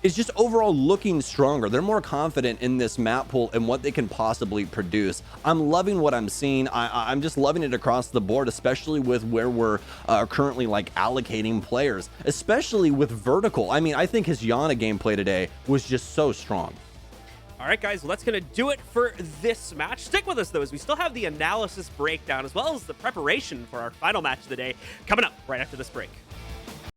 S11: is just overall looking stronger. They're more confident in this map pool and what they can possibly produce. I'm loving what I'm seeing. I'm just loving it across the board, especially with where we're currently like allocating players, especially with Vertical. I mean, I think his Yana gameplay today was just so strong.
S10: All right, guys, well, that's going to do it for this match. Stick with us, though, as we still have the analysis breakdown as well as the preparation for our final match of the day coming up right after this break.